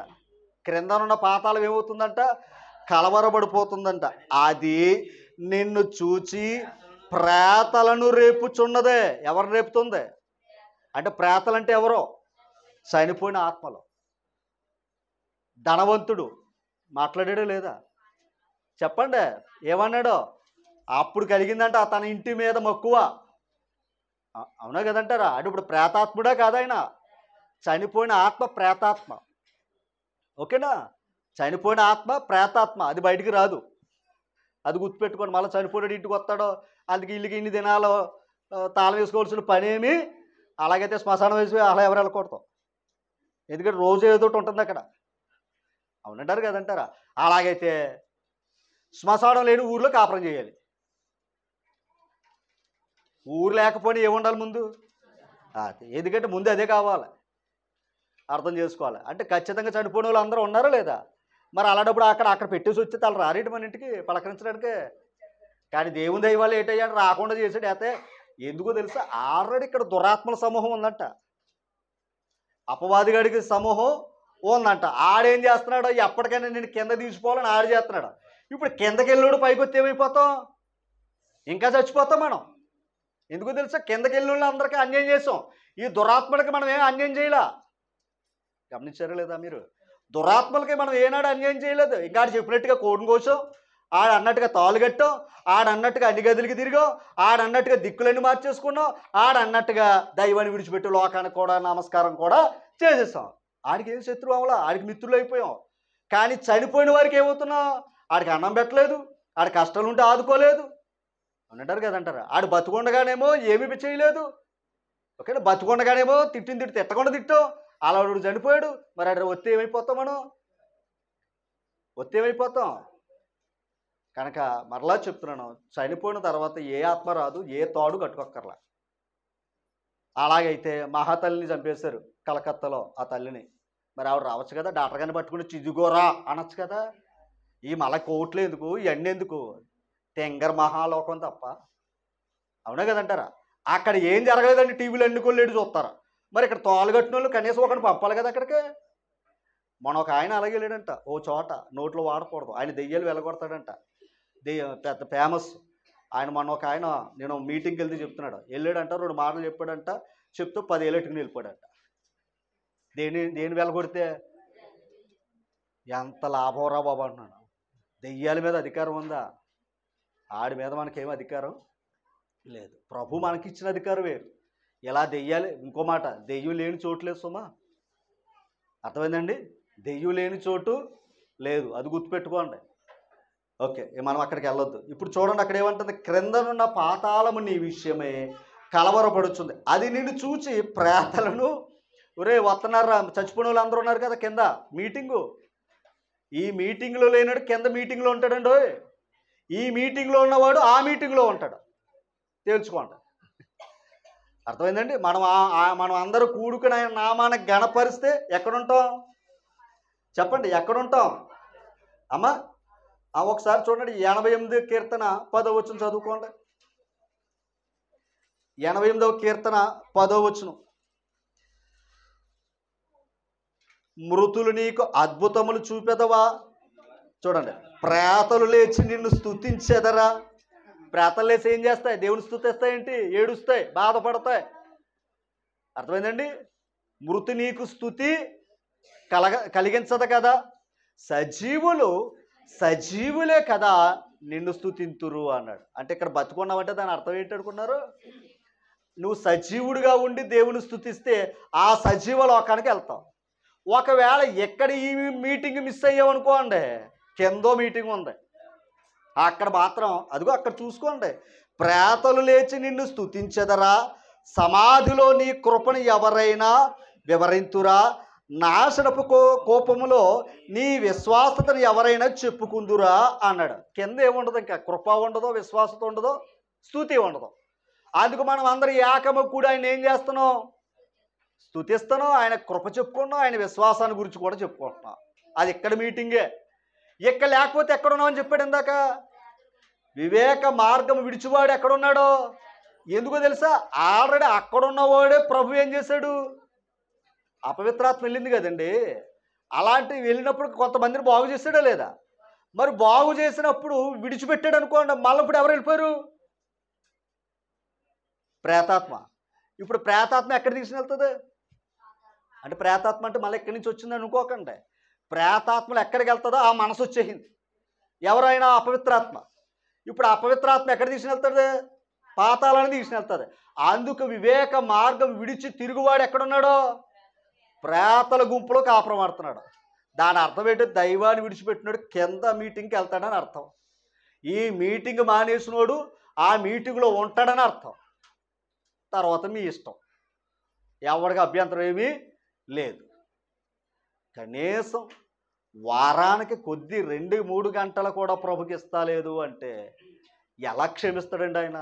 క్రిందనున్న పాతాళం ఏమవుతుందంట? కలవరపడిపోతుందంట. అది నిన్ను చూచి ప్రేతలను రేపుచున్నదే. ఎవరు రేపుతుంది? అంటే ప్రేతలంటే ఎవరో? చనిపోయిన ఆత్మలు. ధనవంతుడు మాట్లాడాడో లేదా? చెప్పండి, ఏమన్నాడో? అప్పుడు కలిగిందంట తన ఇంటి మీద మక్కువ. అవునా కదంటారా? అంటే ఇప్పుడు ప్రేతాత్ముడా కాదాయన? చనిపోయిన ఆత్మ ప్రేతాత్మ. ఓకేనా? చనిపోయిన ఆత్మ ప్రేతాత్మ, అది బయటికి రాదు. అది గుర్తుపెట్టుకోండి. మళ్ళీ చనిపోయాడు ఇంటికి వస్తాడో అందుకే ఇల్లుకి ఇన్ని దినాలు తాళం వేసుకోవాల్సిన పనేమి. అలాగైతే శ్మశానం వేసి అలా ఎవరు వెళ్ళకూడతాం, ఎందుకంటే రోజు ఏదో ఒకటి ఉంటుంది అక్కడ. అవునంటారు కదంటారా? అలాగైతే శ్మశానం లేని ఊర్లో కాపురం చేయాలి. ఊరు లేకపోయినా ఏముండాలి ముందు? ఎందుకంటే ముందు అదే కావాలి. అర్థం చేసుకోవాలి. అంటే ఖచ్చితంగా చనిపోయిన వాళ్ళు అందరూ ఉన్నారా లేదా? మరి అలాంటప్పుడు అక్కడ పెట్టేసి వచ్చి తల రారేటి మన ఇంటికి పలకరించడానికి. కానీ దేవుని దయ వల్ల ఏంటయ్యాడు రాకుండా చేసాడు. అయితే ఎందుకో తెలుసా, ఆల్రెడీ ఇక్కడ దురాత్మల సమూహం ఉందంట, అపవాదిగాడికి సమూహం ఉందంట. ఆడేం చేస్తున్నాడో ఎప్పటికైనా నేను కింద తీసుకోవాలని ఆడు చేస్తున్నాడు. ఇప్పుడు కిందకి వెళ్ళాడు పైకి వస్తే ఏమైపోతాం, ఇంకా చచ్చిపోతాం మనం. ఎందుకు తెలుసా, కిందకి వెళ్ళిన అందరికీ అన్యాయం చేసాం, ఈ దురాత్మలకి మనం ఏం అన్యాయం చేయలే. గమనించారా లేదా మీరు? దురాత్మలకి మనం ఏనాడు అన్యాయం చేయలేదు. ఇంకా ఆడు చెప్పినట్టుగా కోడిని కోసాం, ఆడు అన్నట్టుగా తాళ్ళు కట్టాం, ఆడు అన్నట్టుగా అన్ని గదులకి తిరిగాం, ఆడు అన్నట్టుగా దిక్కులన్నీ మార్చేసుకున్నాం, ఆడు అన్నట్టుగా దైవాన్ని విడిచిపెట్టి లోకానికి కూడా నమస్కారం కూడా చేసేసాం. ఆడికి ఏం శత్రువు అవలా, ఆడికి మిత్రులు అయిపోయాం. కానీ చనిపోయిన వారికి ఏమవుతున్నాం, ఆడికి అన్నం పెట్టలేదు, ఆడి కష్టాలు ఉంటే ఆదుకోలేదు అంటారు కదంటారా. ఆడు బతుకుండగానేమో ఏమీ చేయలేదు. ఓకే, బతుకుండగానేమో తిట్టింది తిట్టకుండా తిట్టాం, అలా వాడు చనిపోయాడు. మరి అక్కడ వస్తే ఏమైపోతాం, మనం వస్తే ఏమైపోతాం. కనుక మరలా చెప్తున్నాను, చనిపోయిన తర్వాత ఏ ఆత్మ రాదు, ఏ తాడు కట్టుకోక్కర్లా. అలాగైతే మహాతల్లిని చంపేశారు కలకత్తాలో, ఆ తల్లిని. మరి ఆవిడ రావచ్చు కదా, డాక్టర్ గారిని పట్టుకుని చిజుగోరా అనొచ్చు కదా. ఈ మళ్ళీ కోట్లు ఎందుకు, ఇవన్నీ ఎందుకు, తెంగర్ మహాలోకం తప్ప. అవునా కదంటారా. అక్కడ ఏం జరగలేదండి, టీవీలు అన్నికోళ్ళు చూస్తారా. మరి ఇక్కడ తోలు కట్టిన వాళ్ళు కనీసం ఒకటి పంపాలి కదా అక్కడికి. మన ఒక ఆయన అలాగే వెళ్ళాడంట, ఓ చోట నోట్లో వాడకూడదు, ఆయన దెయ్యాలు వెళ్ళగొడతాడంట, పెద్ద ఫేమస్ ఆయన. మొన్న ఒక ఆయన నేను మీటింగ్కి వెళ్తే చెప్తున్నాడు, వెళ్ళాడంట, 2 మాటలు చెప్పాడంట, చెప్తూ 10 ఏళ్ళు ఎట్టుకుని వెళ్ళిపోయాడంట. దేని వెళ్ళగొడితే ఎంత లాభం రా బాబు అంటున్నాను. దెయ్యాల మీద అధికారం ఉందా? ఆడి మీద మనకేం అధికారం లేదు. ప్రభు మనకిచ్చిన అధికారం వేరు. ఇలా దెయ్యాలి, ఇంకో మాట, దెయ్యం లేని చోటు లేదు సుమా. అర్థమైందండి, దెయ్యం లేని చోటు లేదు, అది గుర్తుపెట్టుకోండి. ఓకే, మనం అక్కడికి వెళ్ళొద్దు. ఇప్పుడు చూడండి, అక్కడ ఏమంటుంది, క్రిందనున్న పాతాళము నీ విషయమే కలవరపడుచుంది, అది నిన్ను చూచి ప్రేతలను, ఒరే వస్తున్నారా, చచ్చిపోయిన వాళ్ళు అందరూ ఉన్నారు కదా కింద మీటింగు, ఈ మీటింగ్లో లేనాడు కింద మీటింగ్లో ఉంటాడండి. ఈ మీటింగ్లో ఉన్నవాడు ఆ మీటింగ్లో ఉంటాడు, తేల్చుకోండి. అర్థమైందండి. మనం అందరూ కూడుకుని ఆయన నామానికి గణపరిస్తే ఎక్కడుంటాం చెప్పండి, ఎక్కడుంటాం అమ్మా? ఒకసారి చూడండి, 88వ కీర్తన 10వ వచనం చదువుకోండి. 88వ కీర్తన 10వ వచనం. మృతులు నీకు అద్భుతములు చూపెదవా. చూడండి, ప్రేతలు లేచి నిన్ను స్తుతించెదరా. ప్రేతలు లేచి ఏం చేస్తాయి, దేవుని స్తుతిస్తాయేంటి, ఏడుస్తాయి, బాధపడతాయి. అర్థమైందండి. మృతి నీకు స్తుతి కలిగించదు కదా, సజీవులే కదా నిన్ను స్తుతింతురు అన్నాడు. అంటే ఇక్కడ బతుకున్నావంటే దాని అర్థం ఏంటి అనుకున్నారు, నువ్వు సజీవుడిగా ఉండి దేవుని స్తుతిస్తే ఆ సజీవ లోకానికి వెళ్తావు. ఒకవేళ ఎక్కడ ఈ మీటింగ్ మిస్ అయ్యావు అనుకోండి, కిందో మీటింగ్ ఉంది, అక్కడ మాత్రం అదిగో అక్కడ చూసుకోండి, ప్రేతలు లేచి నిన్ను స్తుతించెదరా, సమాధిలో నీ కృపను ఎవరైనా వివరింతురా, నాశనపు కోపములో నీ విశ్వాసతను ఎవరైనా చెప్పుకుందురా అన్నాడు. కింద ఏముండదు, ఇంకా కృప ఉండదో, విశ్వాసత ఉండదో, స్తుతి ఉండదు. అందుకు మనం అందరూ ఏకము కూడా ఆయన ఏం చేస్తున్నాం, స్తుతిస్తున్నాం, ఆయన కృప చెప్పుకున్నాం, ఆయన విశ్వాసాన్ని గురించి కూడా చెప్పుకుంటున్నాం. అది ఇక్కడ మీటింగే. ఇక్కడ లేకపోతే ఎక్కడున్నావు అని చెప్పాడు ఇందాక. వివేక మార్గం విడిచివాడు ఎక్కడున్నాడో ఎందుకో తెలుసా, ఆల్రెడీ అక్కడున్నవాడే ప్రభు ఏం చేశాడు, అపవిత్రాత్మ వెళ్ళింది కదండి. అలాంటివి వెళ్ళినప్పుడు కొంతమందిని బాగు చేశాడా లేదా? మరి బాగు చేసినప్పుడు విడిచిపెట్టాడు అనుకోండి, మళ్ళీ ఇప్పుడు ఎవరు వెళ్ళిపోయారు, ప్రేతాత్మ. ఇప్పుడు ప్రేతాత్మ ఎక్కడ తీసుకెళ్తుంది అంటే, ప్రేతాత్మ అంటే మళ్ళీ ఎక్కడి నుంచి వచ్చింది అనుకోకండి. ప్రేతాత్మలు ఎక్కడికి వెళ్తుందో ఆ మనసు వచ్చేసింది, ఎవరైనా అపవిత్రాత్మ. ఇప్పుడు అపవిత్రాత్మ ఎక్కడ తీసుకెళ్తుంది, పాతాలని తీసుకెళ్తుంది. అందుకు వివేక మార్గం విడిచి తిరుగువాడు ఎక్కడున్నాడో, ప్రేతల గుంపులో కాపురం ఆడుతున్నాడు. దాని అర్థం ఏంటి, దైవాన్ని విడిచిపెట్టినాడు కింద మీటింగ్కి వెళ్తాడని అర్థం. ఈ మీటింగ్ మానేసినోడు ఆ మీటింగ్లో ఉంటాడని అర్థం. తర్వాత మీ ఇష్టం, ఎవరికి అభ్యంతరం ఏమీ లేదు. కనీసం వారానికి కొద్ది 2-3 గంటలు కూడా ప్రభుకి ఇస్తలేదు అంటే ఎలా క్షమిస్తాడండి ఆయన?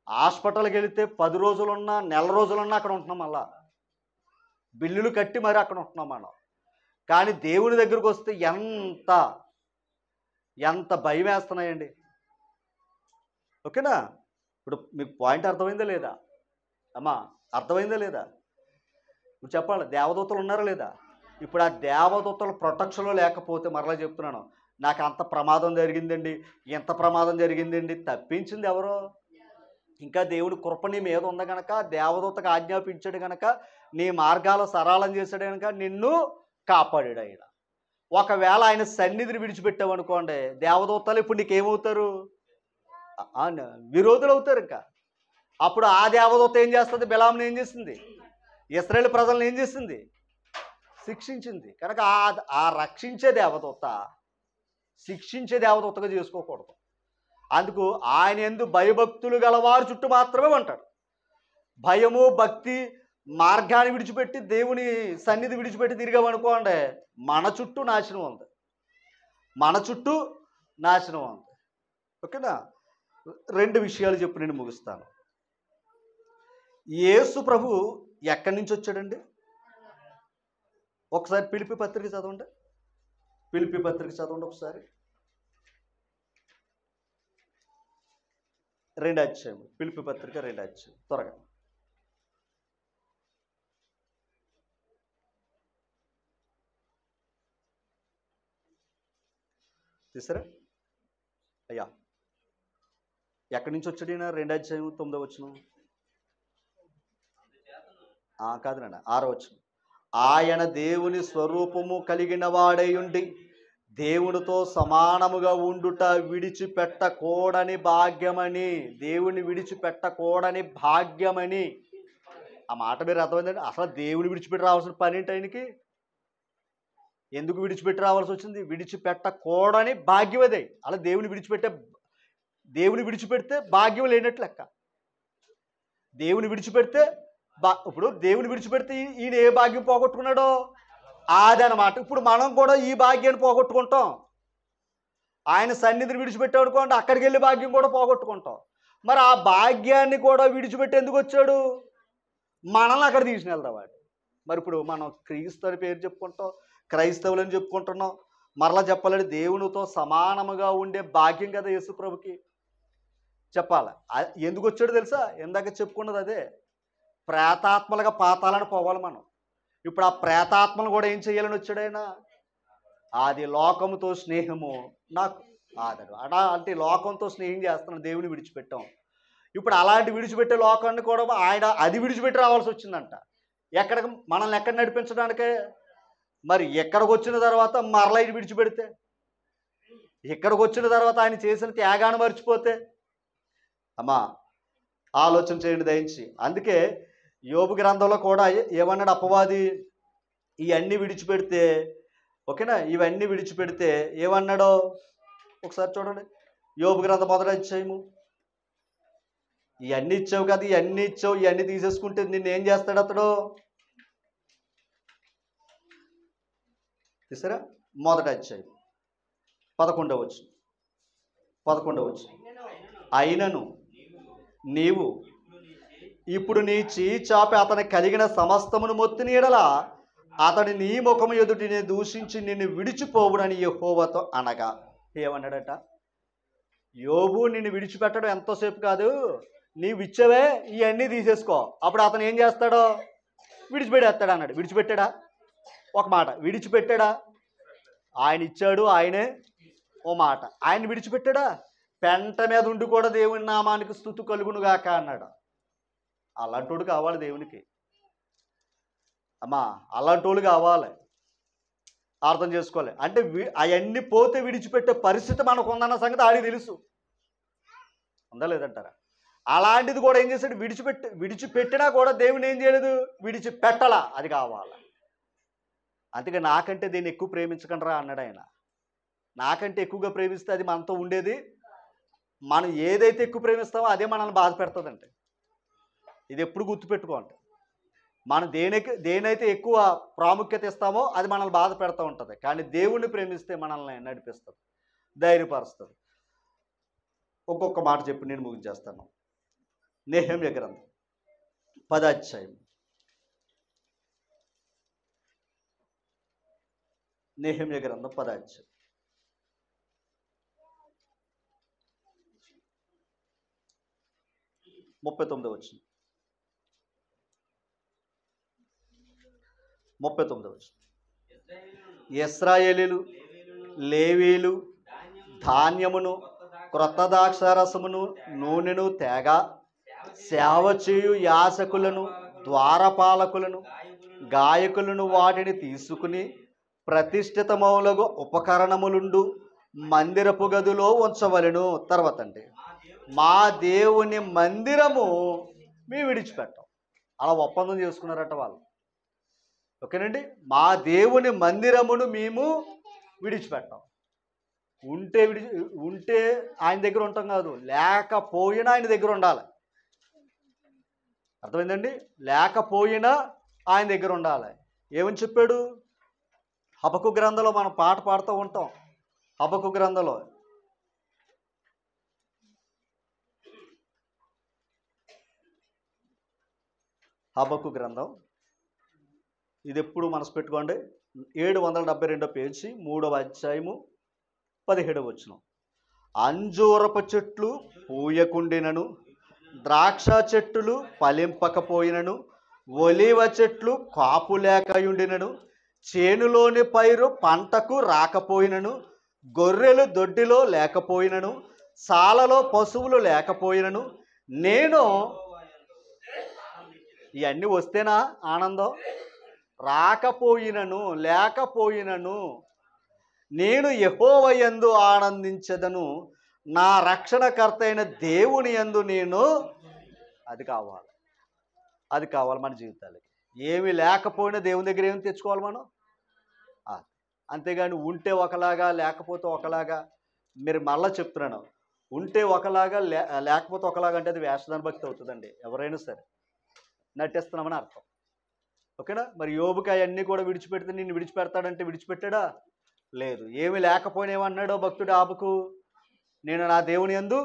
హాస్పిటల్కి వెళితే 10 రోజులున్నా, నెల రోజులున్నా అక్కడ ఉంటున్నాం, మళ్ళా బిల్లులు కట్టి మరి అక్కడ ఉంటున్నాం మనం. కానీ దేవుని దగ్గరకు వస్తే ఎంత ఎంత భయం వేస్తున్నాయండి. ఓకేనా? ఇప్పుడు మీకు పాయింట్ అర్థమైందా లేదా అమ్మా? అర్థమైందా లేదా? ఇప్పుడు చెప్పాలి, దేవదూతలు ఉన్నారా లేదా? ఇప్పుడు ఆ దేవదూతల ప్రొటెక్షన్లో లేకపోతే, మరలా చెప్తున్నాను, నాకు అంత ప్రమాదం జరిగిందండి, ఎంత ప్రమాదం జరిగిందండి, తప్పించింది ఎవరో? ఇంకా దేవుడి కృప నీ మీద ఉంది కనుక, దేవదూతకు ఆజ్ఞాపించాడు కనుక, నీ మార్గాలు సరళం చేశాడు కనుక నిన్ను కాపాడాడు ఆయన. ఒకవేళ ఆయన సన్నిధిని విడిచిపెట్టావు అనుకోండి, దేవదూతలు ఇప్పుడు నీకేమవుతారు? విరోధులు అవుతారు. ఇంకా అప్పుడు ఆ దేవదూత ఏం చేస్తుంది? బిలాముని ఏం చేసింది? ఇశ్రాయేలు ప్రజలను ఏం చేసింది? శిక్షించింది. కనుక ఆ రక్షించే దేవదూత శిక్షించే దేవదూతగా చేసుకోకూడదు. అందుకు ఆయన యందు భయభక్తులు గలవారు చుట్టూ మాత్రమే ఉంటాడు. భయము భక్తి మార్గాన్ని విడిచిపెట్టి దేవుని సన్నిధి విడిచిపెట్టి తిరిగామనుకోండి, మన చుట్టూ నాశనం ఉంది, మన చుట్టూ నాశనం ఉంది. ఓకేనా? 2 విషయాలు చెప్పి నేను ముగిస్తాను. యేసు ప్రభు ఎక్కడి నుంచి వచ్చాడండి? ఒకసారి ఫిలిప్పీ పత్రిక చదవండి. ఫిలిప్పీ పత్రిక చదవండి ఒకసారి. 2వ అధ్యాయం, ఫిలిప్పీ పత్రిక 2వ అధ్యాయం, త్వరగా. తీసారా అయ్యా? ఎక్కడి నుంచి వచ్చాడు ఈయన? 2వ అధ్యాయం 9వ వచనం. కాదు నాన్న, 6వ వచనం. ఆయన దేవుని స్వరూపము కలిగిన వాడై ఉండి దేవునితో సమానముగా ఉండుట విడిచిపెట్టకూడని భాగ్యమని. దేవుని విడిచిపెట్టకూడని భాగ్యమని. ఆ మాట మీరు అర్థమైందండి? అసలు దేవుని విడిచిపెట్టి రావాల్సిన పని ఏంటి ఆయనకి? ఎందుకు విడిచిపెట్టి రావాల్సి వచ్చింది? విడిచిపెట్టకూడని భాగ్యం అదే. అలా దేవుని విడిచిపెడితే భాగ్యం లేనట్లు లెక్క. దేవుని విడిచిపెడితే ఇప్పుడు దేవుని విడిచిపెడితే ఈయన ఏ భాగ్యం పోగొట్టుకున్నాడో అదనమాట. ఇప్పుడు మనం కూడా ఈ భాగ్యాన్ని పోగొట్టుకుంటాం. ఆయన సన్నిధిని విడిచిపెట్టాడుకోండి, అక్కడికి వెళ్ళి భాగ్యం కూడా పోగొట్టుకుంటాం. మరి ఆ భాగ్యాన్ని కూడా విడిచిపెట్టి ఎందుకు వచ్చాడు? మనల్ని అక్కడ తీసుకుని వెళ్దాం వాడు. మరి ఇప్పుడు మనం క్రీస్తు అని పేరు చెప్పుకుంటాం, క్రైస్తవులని చెప్పుకుంటున్నాం. మరలా చెప్పాలంటే దేవునితో సమానముగా ఉండే భాగ్యం కదా యేసు ప్రభుకి. చెప్పాలి ఎందుకు వచ్చాడు తెలుసా? ఇందాక చెప్పుకున్నది అదే, ప్రేతాత్మలుగా పాతాలని పోవాలి మనం. ఇప్పుడు ఆ ప్రేతాత్మలు కూడా ఏం చేయాలని వచ్చాడు ఆయన? అది లోకంతో స్నేహము నాకు ఆదరు అంటే లోకంతో స్నేహం చేస్తున్నాను, దేవుని విడిచిపెట్టాం. ఇప్పుడు అలాంటి విడిచిపెట్టే లోకాన్ని కూడా ఆయన అది విడిచిపెట్టి రావాల్సి వచ్చిందంట. ఎక్కడికి? మనల్ని ఎక్కడ నడిపించడానికే. మరి ఎక్కడికి వచ్చిన తర్వాత మరలా ఇది విడిచిపెడితే, ఇక్కడికి వచ్చిన తర్వాత ఆయన చేసిన త్యాగాన్ని మర్చిపోతే, అమ్మా ఆలోచన చేయండి దయించి. అందుకే యోబు గ్రంథంలో కూడా ఏమన్నాడు అపవాది? ఇవన్నీ విడిచిపెడితే, ఓకేనా, ఇవన్నీ విడిచిపెడితే ఏమన్నాడో ఒకసారి చూడండి. యోబు గ్రంథం 1వ అధ్యాయము. ఇవన్నీ ఇచ్చావు కదా, ఇవన్నీ ఇచ్చావు, ఇవన్నీ తీసేసుకుంటే నిన్ను ఏం చేస్తాడు అతడు? తీసారా? 1వ అధ్యాయం 11వ వచనం. అయినను నీవు ఇప్పుడు నీ చేయి చాపి అతని కలిగిన సమస్తమును మొత్తిని ఎడల అతని నీ ముఖము ఎదుటి నేను దూషించి నిన్ను విడిచిపోవుడని యెహోవాతో అనగా. ఏమన్నాడట? యోబు నిన్ను విడిచిపెట్టడం ఎంతోసేపు కాదు, నీవు ఇచ్చావే ఇవన్నీ తీసేసుకో. అప్పుడు అతను ఏం చేస్తాడో? విడిచిపెట్టేస్తాడు అన్నాడు. విడిచిపెట్టాడా? ఒక మాట విడిచిపెట్టాడా? ఆయన ఇచ్చాడు, ఆయనే ఓ మాట. ఆయన విడిచిపెట్టాడా? పెంట మీద ఉండి కూడా దేవుని నామానికి స్తుతి కలుగునుగాక అన్నాడు. అలాంటోడు కావాలి దేవునికి. అమ్మా అలాంటోళ్ళు కావాలి. అర్థం చేసుకోవాలి. అంటే అవన్నీ పోతే విడిచిపెట్టే పరిస్థితి మనకు ఉందన్న సంగతి ఆడికి తెలుసు. ఉందా లేదంటారా? అలాంటిది కూడా ఏం చేశాడు? విడిచిపెట్టినా కూడా దేవుని ఏం చేయలేదు, విడిచిపెట్టలా. అది కావాలి. అందుకే నాకంటే దీన్ని ఎక్కువ ప్రేమించకండిరా అన్నాడు ఆయన. నాకంటే ఎక్కువగా ప్రేమిస్తే అది మనతో ఉండేది. మనం ఏదైతే ఎక్కువ ప్రేమిస్తామో అదే మనల్ని బాధ పెడుతుందంటే. ఇది ఎప్పుడు గుర్తుపెట్టుకోండి. మనం దేనైతే ఎక్కువ ప్రాముఖ్యత ఇస్తామో అది మనల్ని బాధ పెడుతూ ఉంటుంది. కానీ దేవుణ్ణి ప్రేమిస్తే మనల్ని నడిపిస్తుంది, ధైర్యపరుస్తుంది. ఒక్కొక్క మాట చెప్పి నేను ముగించేస్తాను. నెహెమ్యా గ్రంథం 10వ అధ్యాయం. నెహెమ్యా గ్రంథం 10వ అధ్యాయం 39వ వచనం. 39వ వచనం. ఇశ్రాయేలీలు లేవీలు ధాన్యమును క్రొత్త ద్రాక్షారసమును నూనెను తేగ సేవ చేయు యాజకులను ద్వారపాలకులను గాయకులను వాటిని తీసుకుని ప్రతిష్ఠితమౌలగు ఉపకరణములుండు మందిరపు గదిలో ఉంచవలెను. తర్వాత అంటే మా దేవుని మందిరము మేము విడిచిపెట్టాం. అలా ఒప్పందం చేసుకున్నారట వాళ్ళు. ఓకేనండి. మా దేవుని మందిరమును మేము విడిచిపెట్టాం. ఉంటే ఆయన దగ్గర ఉంటాం కాదు, లేకపోయినా ఆయన దగ్గర ఉండాలి. అర్థమైందండి? లేకపోయినా ఆయన దగ్గర ఉండాలి. ఏమని చెప్పాడు? హబక్కు గ్రంథంలో మనం పాట పాడుతూ ఉంటాం. హబక్కు గ్రంథంలో హబక్కు గ్రంథం ఇది ఎప్పుడు మనసు పెట్టుకోండి. 772 పేజీ 3వ అధ్యాయము 17వ వచనం. అంజూరపు చెట్లు పూయకుండినను ద్రాక్ష చెట్టులు ఫలింపకపోయినను ఒలివ చెట్లు కాపు లేకయుండినను చేనులోని పైరు పంటకు రాకపోయినను గొర్రెలు దొడ్డిలో లేకపోయినను సాలలో పశువులు లేకపోయినను నేను ఇవన్నీ వస్తేనా ఆనందం, రాకపోయినను లేకపోయినను నేను యెహోవా యందు ఆనందించెదను, నా రక్షణకర్త అయిన దేవుని యందు నేను. అది కావాలి, అది కావాలి మన జీవితాలకి. ఏమి లేకపోయినా దేవుని దగ్గర ఏమి తెచ్చుకోవాలి మనం. అంతేగాని ఉంటే ఒకలాగా లేకపోతే ఒకలాగా. మీరు మళ్ళీ చెప్తున్నాను, ఉంటే ఒకలాగా లేకపోతే ఒకలాగా అంటే అది వేషధాన భక్తి అవుతుందండి. ఎవరైనా సరే నటిస్తున్నామని అర్థం. ఓకేనా? మరి యోబుకి అవన్నీ కూడా విడిచిపెడితే నిన్ను విడిచిపెడతాడంటే విడిచిపెట్టాడా? లేదు. ఏమి లేకపోయినా ఏమన్నాడో భక్తుడు ఆబుకు, నేను నా దేవుని యందు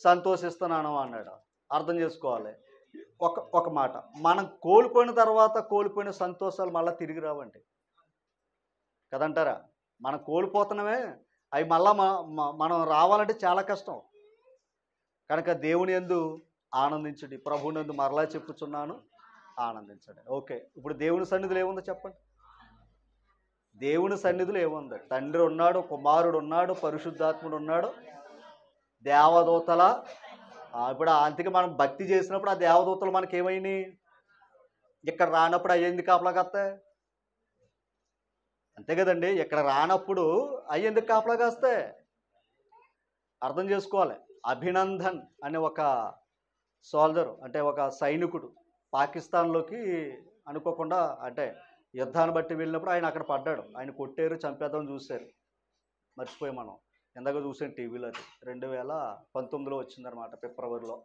సంతోషిస్తున్నాను అన్నాడు. అర్థం చేసుకోవాలి. ఒక మాట, మనం కోల్పోయిన తర్వాత కోల్పోయిన సంతోషాలు మళ్ళీ తిరిగి రావండి కదంటారా? మనం కోల్పోతున్నామే, అవి మళ్ళా మనం రావాలంటే చాలా కష్టం. కనుక దేవుని యందు ఆనందించండి. ప్రభువునందు మరలా చెప్పుచున్నాను, ఆనందించండి. ఓకే, ఇప్పుడు దేవుని సన్నిధిలో ఏముందో చెప్పండి. దేవుని సన్నిధిలో ఏముంది? తండ్రి ఉన్నాడు, కుమారుడు ఉన్నాడు, పరిశుద్ధాత్ముడు ఉన్నాడు, దేవదూతల. ఇప్పుడు అందుకే మనం భక్తి చేసినప్పుడు ఆ దేవదూతలు మనకి ఏమైనాయి? ఇక్కడ రానప్పుడు అయ్యేందుకు కాపలా కాస్తాయి? అంతే కదండి. ఇక్కడ రానప్పుడు అయ్యేందుకు కాపలా కాస్తాయి? అర్థం చేసుకోవాలి. అభినందన్ అనే ఒక సోల్జర్, అంటే ఒక సైనికుడు పాకిస్తాన్లోకి అనుకోకుండా, అంటే యుద్ధాన్ని బట్టి వెళ్ళినప్పుడు ఆయన అక్కడ పడ్డాడు. ఆయన కొట్టారు, చంపేద్దామని చూశారు. మర్చిపోయి మనం ఇందాక చూసాను టీవీలో. అది 2019లో వచ్చిందనమాట, ఫిబ్రవరిలో.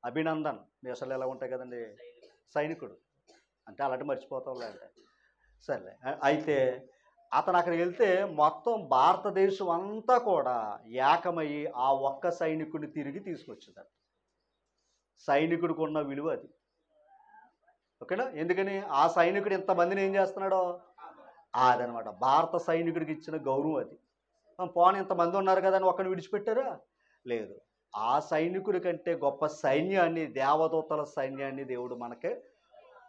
అభినందన్ అసలు ఎలా ఉంటాయి కదండి, సైనికుడు అంటే అలాంటి మర్చిపోతాంలే అంటే. సరే, అయితే అతను అక్కడికి వెళ్తే మొత్తం భారతదేశం అంతా కూడా ఏకమయ్యి ఆ ఒక్క సైనికుడిని తిరిగి తీసుకొచ్చింది. సైనికుడికి ఉన్న విలువ అది. ఓకేనా? ఎందుకని? ఆ సైనికుడు ఇంతమందిని ఏం చేస్తున్నాడో అదనమాట. భారత సైనికుడికి ఇచ్చిన గౌరవం అది. పోనీ ఇంతమంది ఉన్నారు కదా అని ఒక్కడిని విడిచిపెట్టారా? లేదు. ఆ సైనికుడి కంటే గొప్ప సైన్యాన్ని, దేవదూతల సైన్యాన్ని దేవుడు మనకే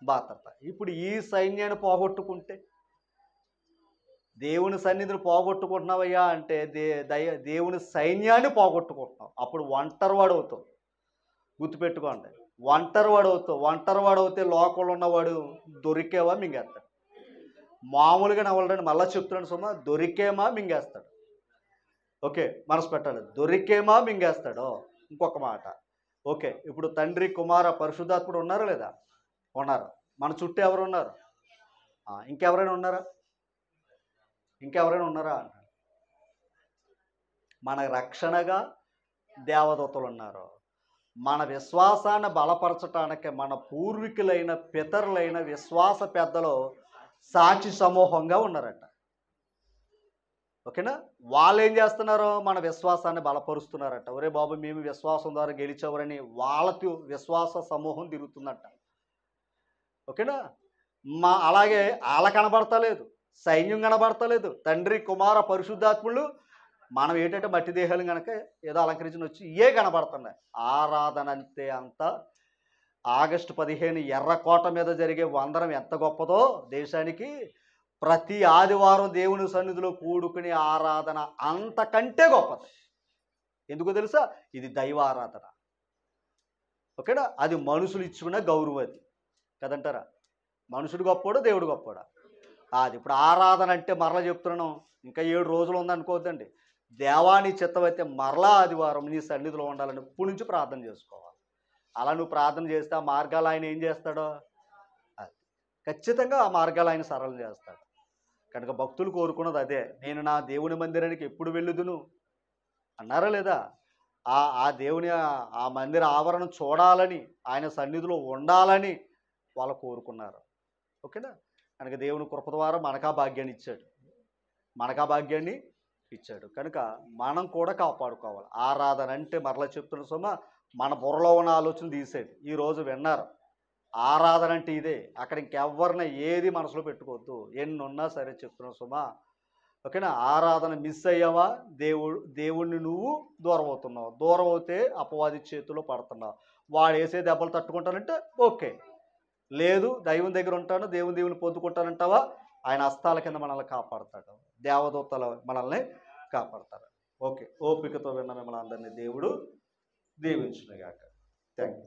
భద్రత. ఇప్పుడు ఈ సైన్యాన్ని పోగొట్టుకుంటే, దేవుని సన్నిధిని పోగొట్టుకుంటున్నావయ్యా అంటే దేవుని సైన్యాన్ని పోగొట్టుకుంటున్నావు. అప్పుడు ఒంటరివాడు అవుతావు. గుర్తుపెట్టుకోండి, ఒంటరివాడు అవుతే లోకంలో ఉన్నవాడు దొరికేవా మింగేస్తాడు. మామూలుగా నవ్వలండి, మళ్ళీ చెప్తున్నాను సుమా, దొరికేమా మింగేస్తాడు. ఓకే, మనసు పెట్టాలి. దొరికేమా మింగేస్తాడో. ఇంకొక మాట, ఓకే, ఇప్పుడు తండ్రి, కుమార, పరిశుద్ధాత్ముడు ఉన్నారా లేదా? ఉన్నారు. మన చుట్టూ ఎవరు ఉన్నారు? ఇంకెవరైనా ఉన్నారా? ఇంకెవరైనా ఉన్నారా? మన రక్షణగా దేవదూతలు ఉన్నారు. మన విశ్వాసాన్ని బలపరచటానికి మన పూర్వీకులైన పితరులైన విశ్వాస పెద్దలు సాక్షి సమూహంగా ఉన్నారట. ఓకేనా? వాళ్ళు ఏం చేస్తున్నారు? మన విశ్వాసాన్ని బలపరుస్తున్నారట. ఒరే బాబు, మేము విశ్వాసం ద్వారా గెలిచేవారని వాళ్ళకి విశ్వాస సమూహం తిరుగుతుందట. ఓకేనా? అలాగే వాళ్ళ కనబడతలేదు, సైన్యం కనబడతలేదు. తండ్రి, కుమార, పరిశుద్ధాత్ములు. మనం ఏంటంటే మట్టి దేహాలు కనుక ఏదో అలంకరించిన వచ్చి ఇవే కనబడుతున్నాయి. ఆరాధన అంతే అంత. ఆగస్టు 15 ఎర్రకోట మీద జరిగే వందనం ఎంత గొప్పదో దేశానికి. ప్రతి ఆదివారం దేవుని సన్నిధిలో కూడుకునే ఆరాధన అంతకంటే గొప్పది. ఎందుకో తెలుసా? ఇది దైవ ఆరాధన. ఓకేనా? అది మనుషులు ఇచ్చుకున్న గౌరవం అది కదంటారా? మనుషుడు గొప్పోడు, దేవుడు గొప్పోడా? అది ఇప్పుడు ఆరాధన అంటే మరలా చెప్తున్నాను, ఇంకా 7 రోజులు ఉందనుకోవద్దండి. దేవాని చిత్తం అయితే మరలా ఆదివారం నీ సన్నిధిలో ఉండాలని ఇప్పటి నుంచి ప్రార్థన చేసుకోవాలి. అలా నువ్వు ప్రార్థన చేస్తే ఆ మార్గాలు ఆయన ఏం చేస్తాడో అది ఖచ్చితంగా ఆ మార్గాలు ఆయన సరళం చేస్తాడు. కనుక భక్తులు కోరుకున్నది అదే. నేను నా దేవుని మందిరానికి ఎప్పుడు వెళ్ళుదును అన్నారా లేదా? ఆ దేవుని ఆ మందిర ఆవరణ చూడాలని, ఆయన సన్నిధిలో ఉండాలని వాళ్ళు కోరుకున్నారు. ఓకేనా? కనుక దేవుని కృప ద్వారా మనకా భాగ్యాన్ని ఇచ్చాడు. కనుక మనం కూడా కాపాడుకోవాలి. ఆరాధన అంటే మరలా చెప్తున్న సొమ్మ మన బుర్రలో ఉన్న ఆలోచన తీసేది. ఈరోజు విన్నారు, ఆరాధన అంటే ఇదే. అక్కడ ఇంకెవరిని ఏది మనసులో పెట్టుకోవద్దు. ఎన్ని ఉన్నా సరే చెప్తున్న సొమ్మ. ఓకేనా? ఆరాధన మిస్ అయ్యావా, దేవుణ్ణి నువ్వు దూరం అవుతున్నావు. దూరం అవుతే అపవాది చేతిలో పడుతున్నావు. వాడు వేసే దెబ్బలు తట్టుకుంటానంటే ఓకే. లేదు, దైవం దగ్గర ఉంటాను, దేవుని పొందుకుంటానంటావా, ఆయన హస్తాల కింద మనల్ని కాపాడుతాడు. దేవదూతలు మనల్ని కాపాడతారు. ఓకే, ఓపికతో విన్న మిమ్మల్ని అందరినీ దేవుడు దీవించునుగాక. Thank you.